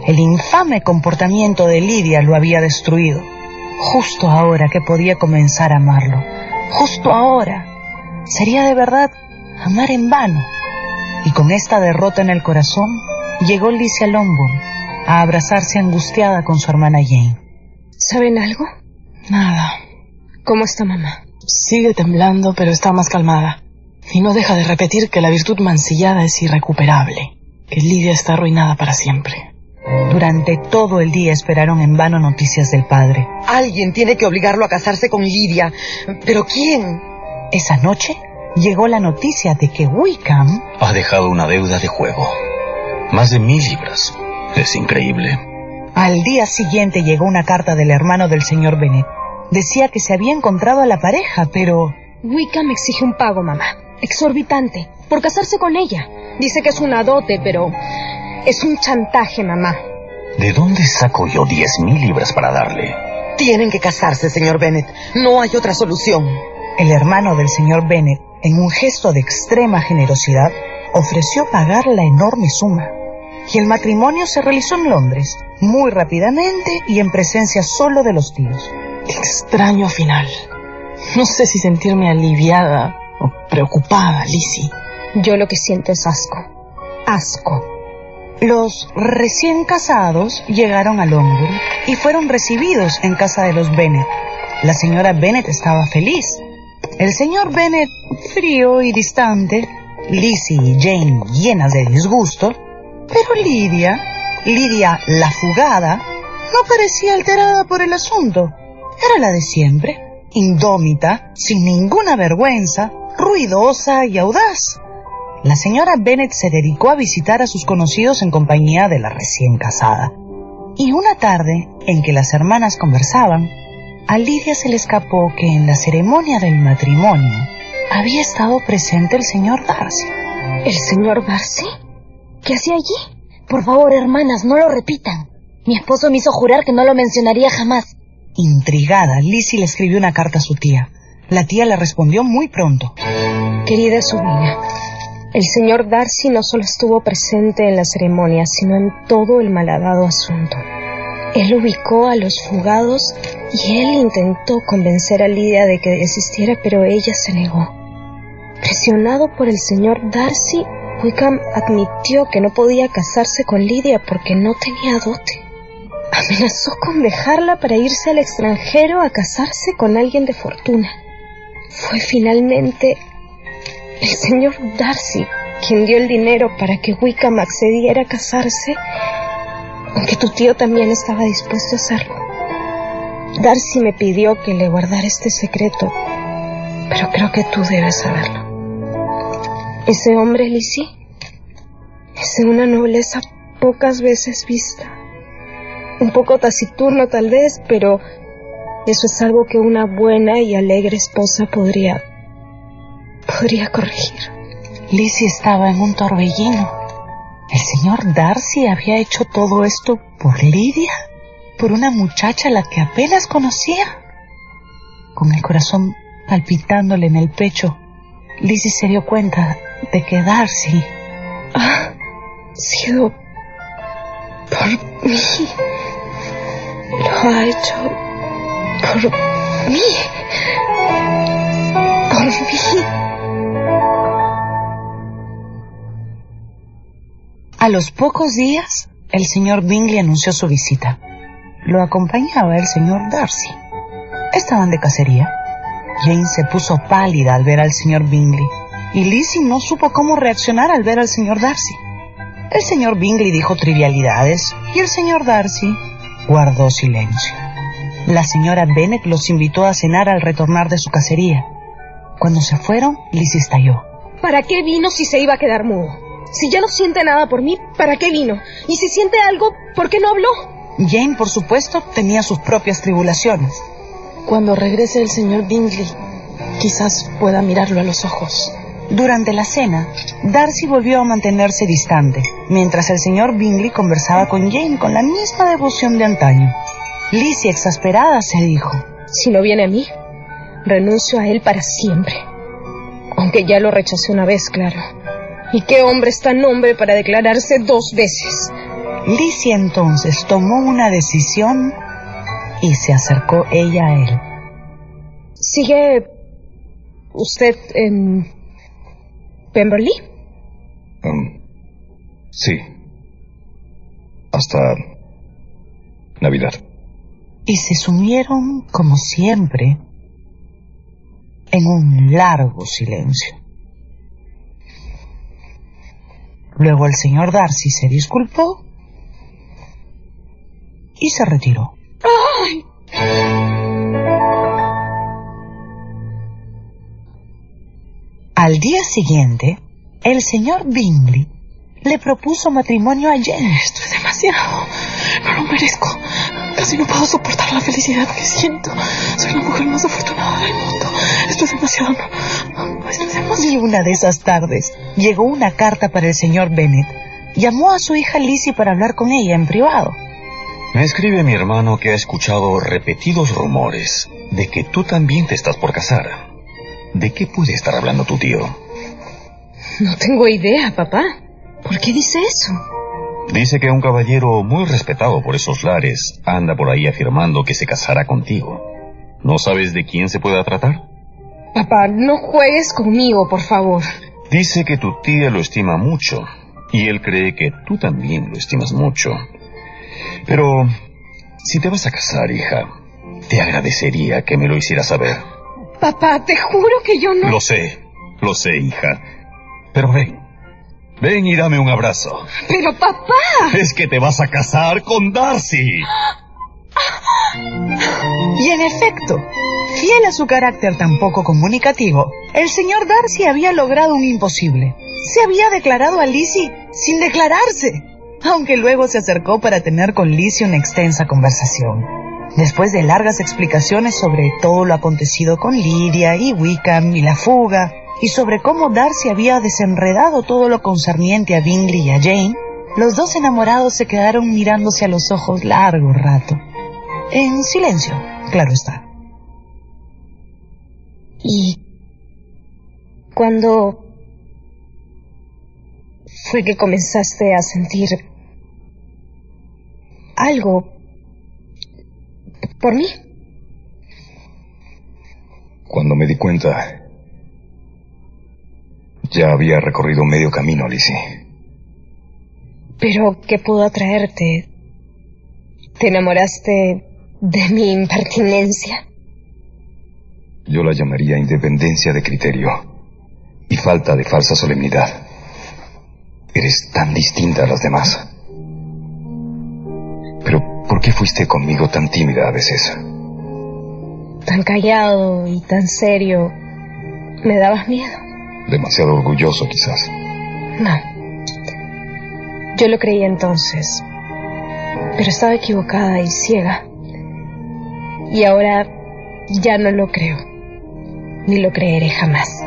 El infame comportamiento de Lydia lo había destruido. Justo ahora que podía comenzar a amarlo. Justo ahora. Sería de verdad amar en vano. Y con esta derrota en el corazón, llegó Lizzie a Longbourn a abrazarse angustiada con su hermana Jane. ¿Saben algo? Nada. ¿Cómo está mamá? Sigue temblando, pero está más calmada. Y no deja de repetir que la virtud mancillada es irrecuperable, que Lydia está arruinada para siempre. Durante todo el día esperaron en vano noticias del padre. Alguien tiene que obligarlo a casarse con Lydia. ¿Pero quién? Esa noche llegó la noticia de que Wickham ha dejado una deuda de juego. Más de 1000 libras. Es increíble. Al día siguiente llegó una carta del hermano del señor Bennet. Decía que se había encontrado a la pareja, pero... Wickham exige un pago, mamá. Exorbitante. Por casarse con ella. Dice que es una dote, pero... es un chantaje, mamá. ¿De dónde saco yo 10.000 libras para darle? Tienen que casarse, señor Bennet. No hay otra solución. El hermano del señor Bennet, en un gesto de extrema generosidad, ofreció pagar la enorme suma. Y el matrimonio se realizó en Londres, muy rápidamente y en presencia solo de los tíos. Extraño final. No sé si sentirme aliviada o preocupada, Lizzie. Yo lo que siento es asco. Asco. Los recién casados llegaron a Longbourn y fueron recibidos en casa de los Bennet. La señora Bennet estaba feliz. El señor Bennet, frío y distante. Lizzie y Jane llenas de disgusto. Pero Lydia la fugada, no parecía alterada por el asunto. Era la de siempre, indómita, sin ninguna vergüenza, ruidosa y audaz. La señora Bennet se dedicó a visitar a sus conocidos en compañía de la recién casada. Y una tarde, en que las hermanas conversaban, a Lidia se le escapó que en la ceremonia del matrimonio había estado presente el señor Darcy. ¿El señor Darcy? ¿Qué hacía allí? Por favor, hermanas, no lo repitan. Mi esposo me hizo jurar que no lo mencionaría jamás. Intrigada, Lizzie le escribió una carta a su tía. La tía le respondió muy pronto. Querida sobrina, el señor Darcy no solo estuvo presente en la ceremonia, sino en todo el malhadado asunto. Él ubicó a los fugados y él intentó convencer a Lidia de que desistiera, pero ella se negó. Presionado por el señor Darcy, Wickham admitió que no podía casarse con Lidia porque no tenía dote. Amenazó con dejarla para irse al extranjero a casarse con alguien de fortuna. Fue finalmente el señor Darcy quien dio el dinero para que Wickham accediera a casarse, aunque tu tío también estaba dispuesto a hacerlo. Darcy me pidió que le guardara este secreto, pero creo que tú debes saberlo. Ese hombre, Lizzie, es de una nobleza pocas veces vista. Un poco taciturno tal vez, pero eso es algo que una buena y alegre esposa podría corregir. Lizzie estaba en un torbellino. ¿El señor Darcy había hecho todo esto por Lidia? ¿Por una muchacha a la que apenas conocía? Con el corazón palpitándole en el pecho, Lizzie se dio cuenta de que Darcy ha sido por mí. Lo ha hecho por mí. Por mí. A los pocos días, el señor Bingley anunció su visita. Lo acompañaba el señor Darcy. Estaban de cacería. Jane se puso pálida al ver al señor Bingley, y Lizzie no supo cómo reaccionar al ver al señor Darcy. El señor Bingley dijo trivialidades, y el señor Darcy guardó silencio. La señora Bennet los invitó a cenar al retornar de su cacería. Cuando se fueron, Lizzie estalló. ¿Para qué vino si se iba a quedar mudo? Si ya no siente nada por mí, ¿para qué vino? Y si siente algo, ¿por qué no habló? Jane, por supuesto, tenía sus propias tribulaciones. Cuando regrese el señor Bingley, quizás pueda mirarlo a los ojos. Durante la cena, Darcy volvió a mantenerse distante, mientras el señor Bingley conversaba con Jane con la misma devoción de antaño. Lizzie, exasperada, se dijo: si no viene a mí, renuncio a él para siempre. Aunque ya lo rechacé una vez, claro. ¿Y qué hombre es tan hombre para declararse 2 veces? Lizzie entonces tomó una decisión y se acercó ella a él. ¿Sigue usted en Pemberley? Sí. Hasta Navidad. Y se sumieron, como siempre, en un largo silencio. Luego el señor Darcy se disculpó y se retiró. ¡Ay! Al día siguiente, el señor Bingley le propuso matrimonio a Jane. Esto es demasiado. No lo merezco. Casi no puedo soportar la felicidad que siento. Soy la mujer más afortunada del mundo. Esto es demasiado. No, esto es demasiado. Y una de esas tardes llegó una carta para el señor Bennet. Llamó a su hija Lizzie para hablar con ella en privado. Me escribe mi hermano que ha escuchado repetidos rumores de que tú también te estás por casar. ¿De qué puede estar hablando tu tío? No tengo idea, papá. ¿Por qué dice eso? Dice que un caballero muy respetado por esos lares anda por ahí afirmando que se casará contigo. ¿No sabes de quién se pueda tratar? Papá, no juegues conmigo, por favor. Dice que tu tía lo estima mucho, y él cree que tú también lo estimas mucho. Pero, si te vas a casar, hija, te agradecería que me lo hicieras saber. Papá, te juro que yo no... Lo sé, hija. Pero ven y dame un abrazo. Pero, papá... Es que te vas a casar con Darcy. Y en efecto, fiel a su carácter tan poco comunicativo, el señor Darcy había logrado un imposible. Se había declarado a Lizzie sin declararse. aunque luego se acercó para tener con Lizzie una extensa conversación. Después de largas explicaciones sobre todo lo acontecido con Lydia y Wickham y la fuga, y sobre cómo Darcy había desenredado todo lo concerniente a Bingley y a Jane, los dos enamorados se quedaron mirándose a los ojos largo rato. En silencio, claro está. ¿Y cuándo fue que comenzaste a sentir algo por mí? Cuando me di cuenta, ya había recorrido medio camino, Lizzie. ¿Pero qué pudo atraerte? ¿Te enamoraste de mi impertinencia? Yo la llamaría independencia de criterio y falta de falsa solemnidad. Eres tan distinta a las demás. Pero, ¿por qué fuiste conmigo tan tímida a veces? Tan callado y tan serio. ¿Me dabas miedo? Demasiado orgulloso, quizás. No. Yo lo creía entonces. Pero estaba equivocada y ciega. Y ahora ya no lo creo. Ni lo creeré jamás.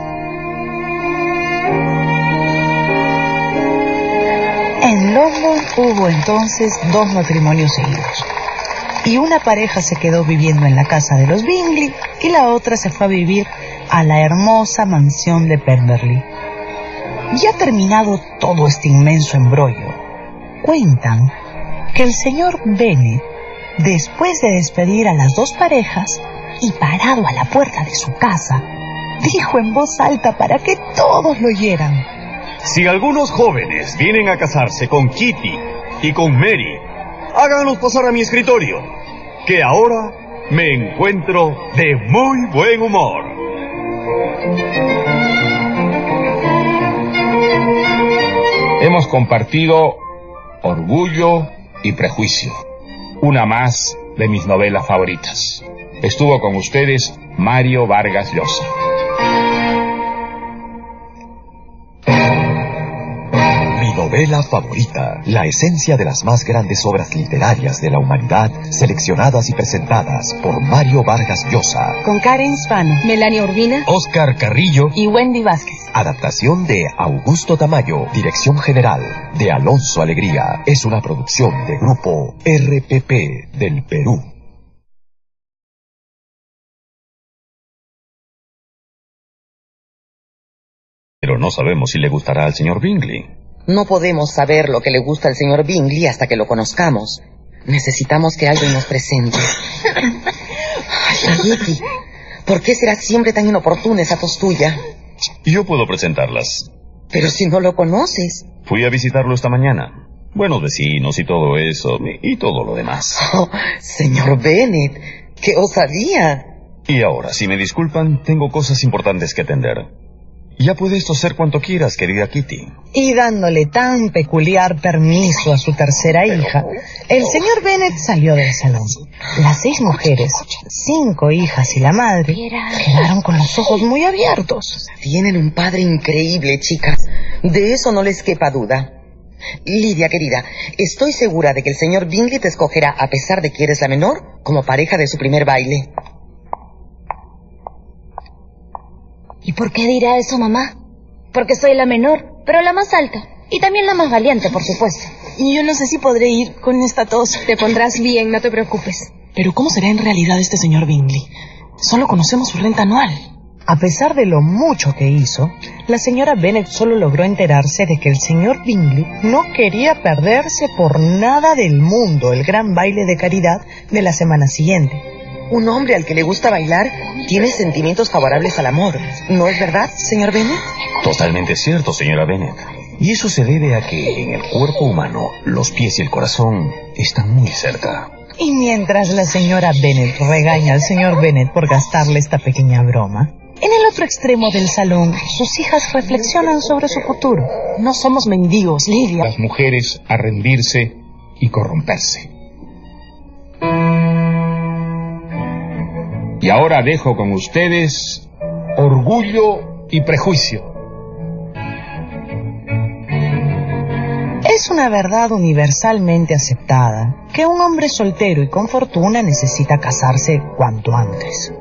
En London hubo entonces 2 matrimonios seguidos. Y una pareja se quedó viviendo en la casa de los Bingley y la otra se fue a vivir a la hermosa mansión de Pemberley. Ya terminado todo este inmenso embrollo, cuentan que el señor Bennet, después de despedir a las 2 parejas y parado a la puerta de su casa, dijo en voz alta para que todos lo oyeran: Si algunos jóvenes vienen a casarse con Kitty y con Mary, háganlos pasar a mi escritorio, que ahora me encuentro de muy buen humor. Hemos compartido Orgullo y Prejuicio, una más de mis novelas favoritas. Estuvo con ustedes Mario Vargas Llosa. Mi novela favorita, la esencia de las más grandes obras literarias de la humanidad, seleccionadas y presentadas por Mario Vargas Llosa. Con Karen Spano, Melania Urbina, Oscar Carrillo y Wendy Vázquez. Adaptación de Augusto Tamayo, dirección general de Alonso Alegría. Es una producción de Grupo RPP del Perú. Pero no sabemos si le gustará al señor Bingley. No podemos saber lo que le gusta al señor Bingley hasta que lo conozcamos. Necesitamos que alguien nos presente. Ay, Kitty, ¿por qué será siempre tan inoportuna esa tos tuya? Yo puedo presentarlas. Pero si no lo conoces. Fui a visitarlo esta mañana. Buenos vecinos y todo eso, y todo lo demás. Oh, señor Bennet, qué osadía. Y ahora, si me disculpan, tengo cosas importantes que atender. Ya puede esto ser cuanto quieras, querida Kitty. Y dándole tan peculiar permiso a su tercera hija, el señor Bennet salió del salón. Las 6 mujeres, 5 hijas y la madre, quedaron con los ojos muy abiertos. Tienen un padre increíble, chicas. De eso no les quepa duda. Lydia, querida, estoy segura de que el señor Bingley te escogerá, a pesar de que eres la menor, como pareja de su primer baile. ¿Y por qué dirá eso, mamá? Porque soy la menor, pero la más alta. Y también la más valiente, por supuesto. Y yo no sé si podré ir con esta tos. Te pondrás bien, no te preocupes. Pero ¿cómo será en realidad este señor Bingley? Solo conocemos su renta anual. A pesar de lo mucho que hizo, la señora Bennet solo logró enterarse de que el señor Bingley no quería perderse por nada del mundo el gran baile de caridad de la semana siguiente. Un hombre al que le gusta bailar tiene sentimientos favorables al amor. ¿No es verdad, señor Bennet? Totalmente cierto, señora Bennet. Y eso se debe a que en el cuerpo humano los pies y el corazón están muy cerca. Y mientras la señora Bennet regaña al señor Bennet por gastarle esta pequeña broma, en el otro extremo del salón, sus hijas reflexionan sobre su futuro. No somos mendigos, Lydia. Las mujeres a rendirse y corromperse. Y ahora dejo con ustedes Orgullo y Prejuicio. Es una verdad universalmente aceptada que un hombre soltero y con fortuna necesita casarse cuanto antes.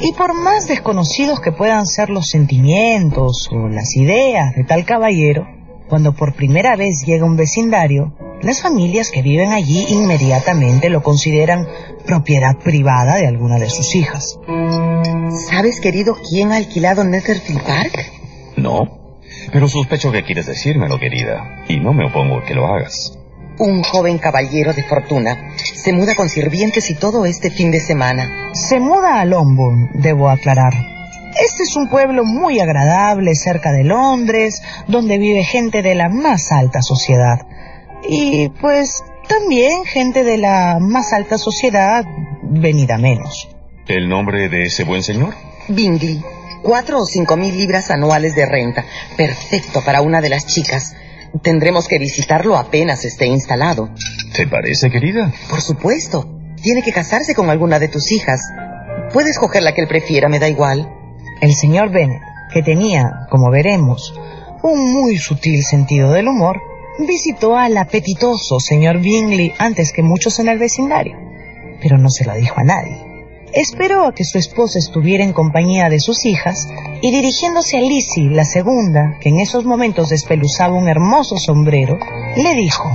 Y por más desconocidos que puedan ser los sentimientos o las ideas de tal caballero, cuando por primera vez llega a un vecindario, las familias que viven allí inmediatamente lo consideran propiedad privada de alguna de sus hijas. ¿Sabes, querido, quién ha alquilado Netherfield Park? No, pero sospecho que quieres decírmelo, querida, y no me opongo a que lo hagas. Un joven caballero de fortuna se muda con sirvientes y todo este fin de semana. Se muda a Longbourn, debo aclarar. Este es un pueblo muy agradable cerca de Londres, donde vive gente de la más alta sociedad. Y pues también gente de la más alta sociedad venida menos. ¿El nombre de ese buen señor? Bingley. 4 o 5 mil libras anuales de renta. Perfecto para una de las chicas. Tendremos que visitarlo apenas esté instalado. ¿Te parece, querida? Por supuesto. Tiene que casarse con alguna de tus hijas. Puedes coger la que él prefiera, me da igual. El señor Bennet, que tenía, como veremos, un muy sutil sentido del humor, visitó al apetitoso señor Bingley antes que muchos en el vecindario, pero no se lo dijo a nadie. Esperó a que su esposa estuviera en compañía de sus hijas y, dirigiéndose a Lizzie, la segunda, que en esos momentos despeluzaba un hermoso sombrero, le dijo: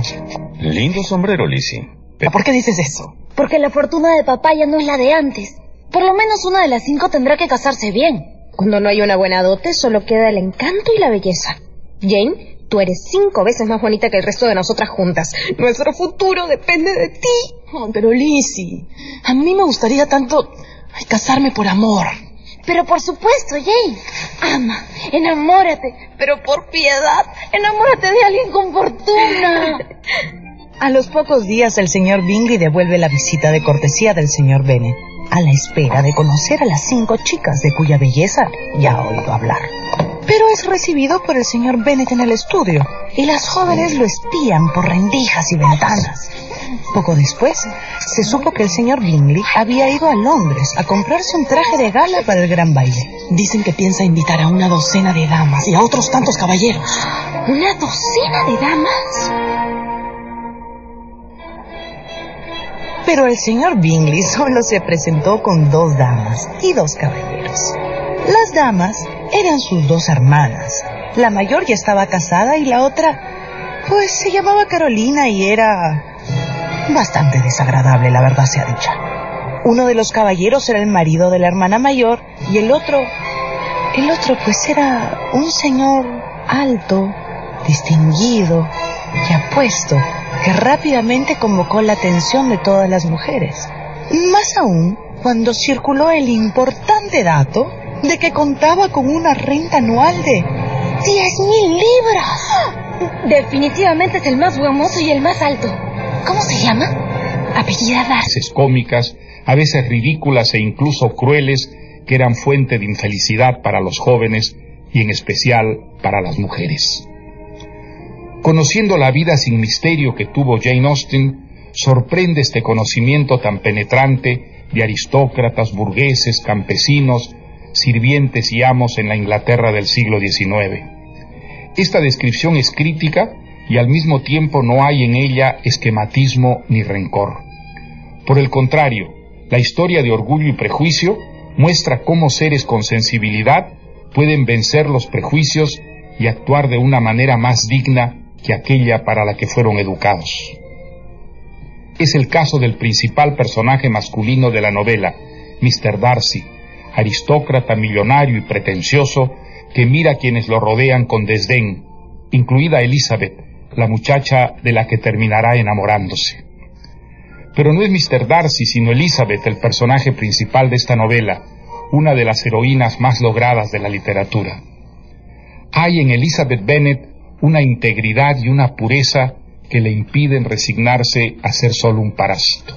Lindo sombrero, Lizzie. ¿Por qué dices eso? Porque la fortuna de papá ya no es la de antes. Por lo menos una de las 5 tendrá que casarse bien. Cuando no hay una buena dote, solo queda el encanto y la belleza. Jane, tú eres 5 veces más bonita que el resto de nosotras juntas. Nuestro futuro depende de ti. Oh, pero Lizzie, a mí me gustaría tanto casarme por amor. Pero por supuesto, Jane. Ama, enamórate. Pero por piedad, enamórate de alguien con fortuna. A los pocos días el señor Bingley devuelve la visita de cortesía del señor Bennet, a la espera de conocer a las 5 chicas de cuya belleza ya ha oído hablar. Pero es recibido por el señor Bennet en el estudio, y las jóvenes lo espían por rendijas y ventanas. Poco después, se supo que el señor Bingley había ido a Londres a comprarse un traje de gala para el gran baile. Dicen que piensa invitar a una docena de damas y a otros tantos caballeros. ¿Una docena de damas? Pero el señor Bingley solo se presentó con 2 damas y 2 caballeros. Las damas eran sus 2 hermanas. La mayor ya estaba casada y la otra, pues se llamaba Carolina y era bastante desagradable, la verdad sea dicha. Uno de los caballeros era el marido de la hermana mayor y el otro pues era un señor alto, distinguido y apuesto, que rápidamente convocó la atención de todas las mujeres. Más aún cuando circuló el importante dato de que contaba con una renta anual de 10.000 libras. Definitivamente es el más famoso y el más alto. ¿Cómo se llama? Apellida Darcy. Cómicas, a veces ridículas e incluso crueles, que eran fuente de infelicidad para los jóvenes y en especial para las mujeres. Conociendo la vida sin misterio que tuvo Jane Austen, sorprende este conocimiento tan penetrante de aristócratas, burgueses, campesinos, sirvientes y amos en la Inglaterra del siglo XIX. Esta descripción es crítica y al mismo tiempo no hay en ella esquematismo ni rencor. Por el contrario, la historia de Orgullo y Prejuicio muestra cómo seres con sensibilidad pueden vencer los prejuicios y actuar de una manera más digna que aquella para la que fueron educados. Es el caso del principal personaje masculino de la novela, Mr. Darcy, aristócrata, millonario y pretencioso, que mira a quienes lo rodean con desdén, incluida Elizabeth, la muchacha de la que terminará enamorándose. Pero no es Mr. Darcy, sino Elizabeth el personaje principal de esta novela, una de las heroínas más logradas de la literatura. Hay en Elizabeth Bennet una integridad y una pureza que le impiden resignarse a ser solo un parásito.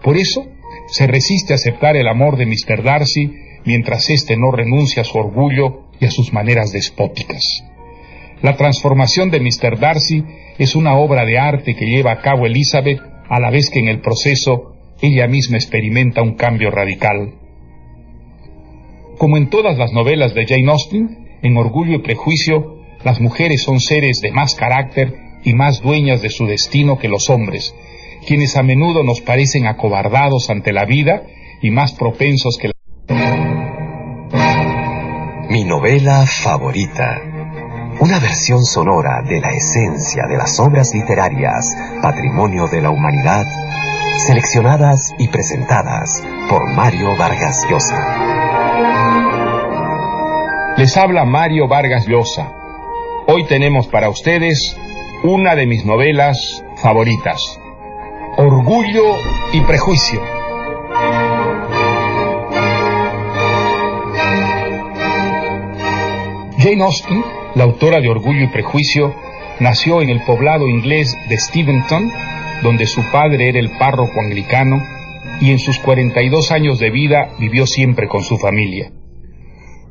Por eso, se resiste a aceptar el amor de Mr. Darcy mientras éste no renuncia a su orgullo y a sus maneras despóticas. La transformación de Mr. Darcy es una obra de arte que lleva a cabo Elizabeth, a la vez que en el proceso ella misma experimenta un cambio radical. Como en todas las novelas de Jane Austen, en Orgullo y Prejuicio, las mujeres son seres de más carácter y más dueñas de su destino que los hombres, quienes a menudo nos parecen acobardados ante la vida y más propensos que la... Mi novela favorita. Una versión sonora de la esencia de las obras literarias, patrimonio de la humanidad, seleccionadas y presentadas por Mario Vargas Llosa. Les habla Mario Vargas Llosa. Hoy tenemos para ustedes una de mis novelas favoritas, Orgullo y Prejuicio. Jane Austen, la autora de Orgullo y Prejuicio, nació en el poblado inglés de Steventon, donde su padre era el párroco anglicano, y en sus 42 años de vida vivió siempre con su familia.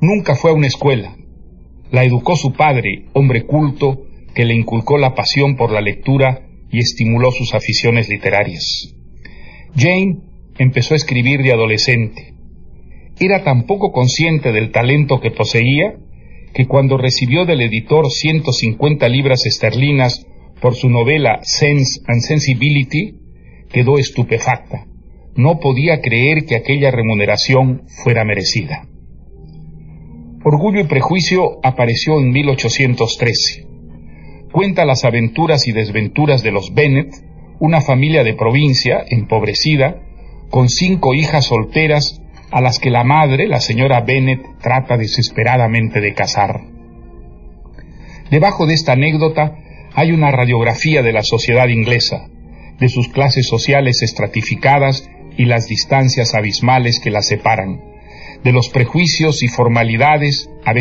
Nunca fue a una escuela. La educó su padre, hombre culto, que le inculcó la pasión por la lectura y estimuló sus aficiones literarias. Jane empezó a escribir de adolescente. Era tan poco consciente del talento que poseía que cuando recibió del editor 150 libras esterlinas por su novela Sense and Sensibility, quedó estupefacta. No podía creer que aquella remuneración fuera merecida. Orgullo y Prejuicio apareció en 1813. Cuenta las aventuras y desventuras de los Bennet, una familia de provincia, empobrecida, con 5 hijas solteras a las que la madre, la señora Bennet, trata desesperadamente de casar. Debajo de esta anécdota hay una radiografía de la sociedad inglesa, de sus clases sociales estratificadas y las distancias abismales que las separan, de los prejuicios y formalidades a veces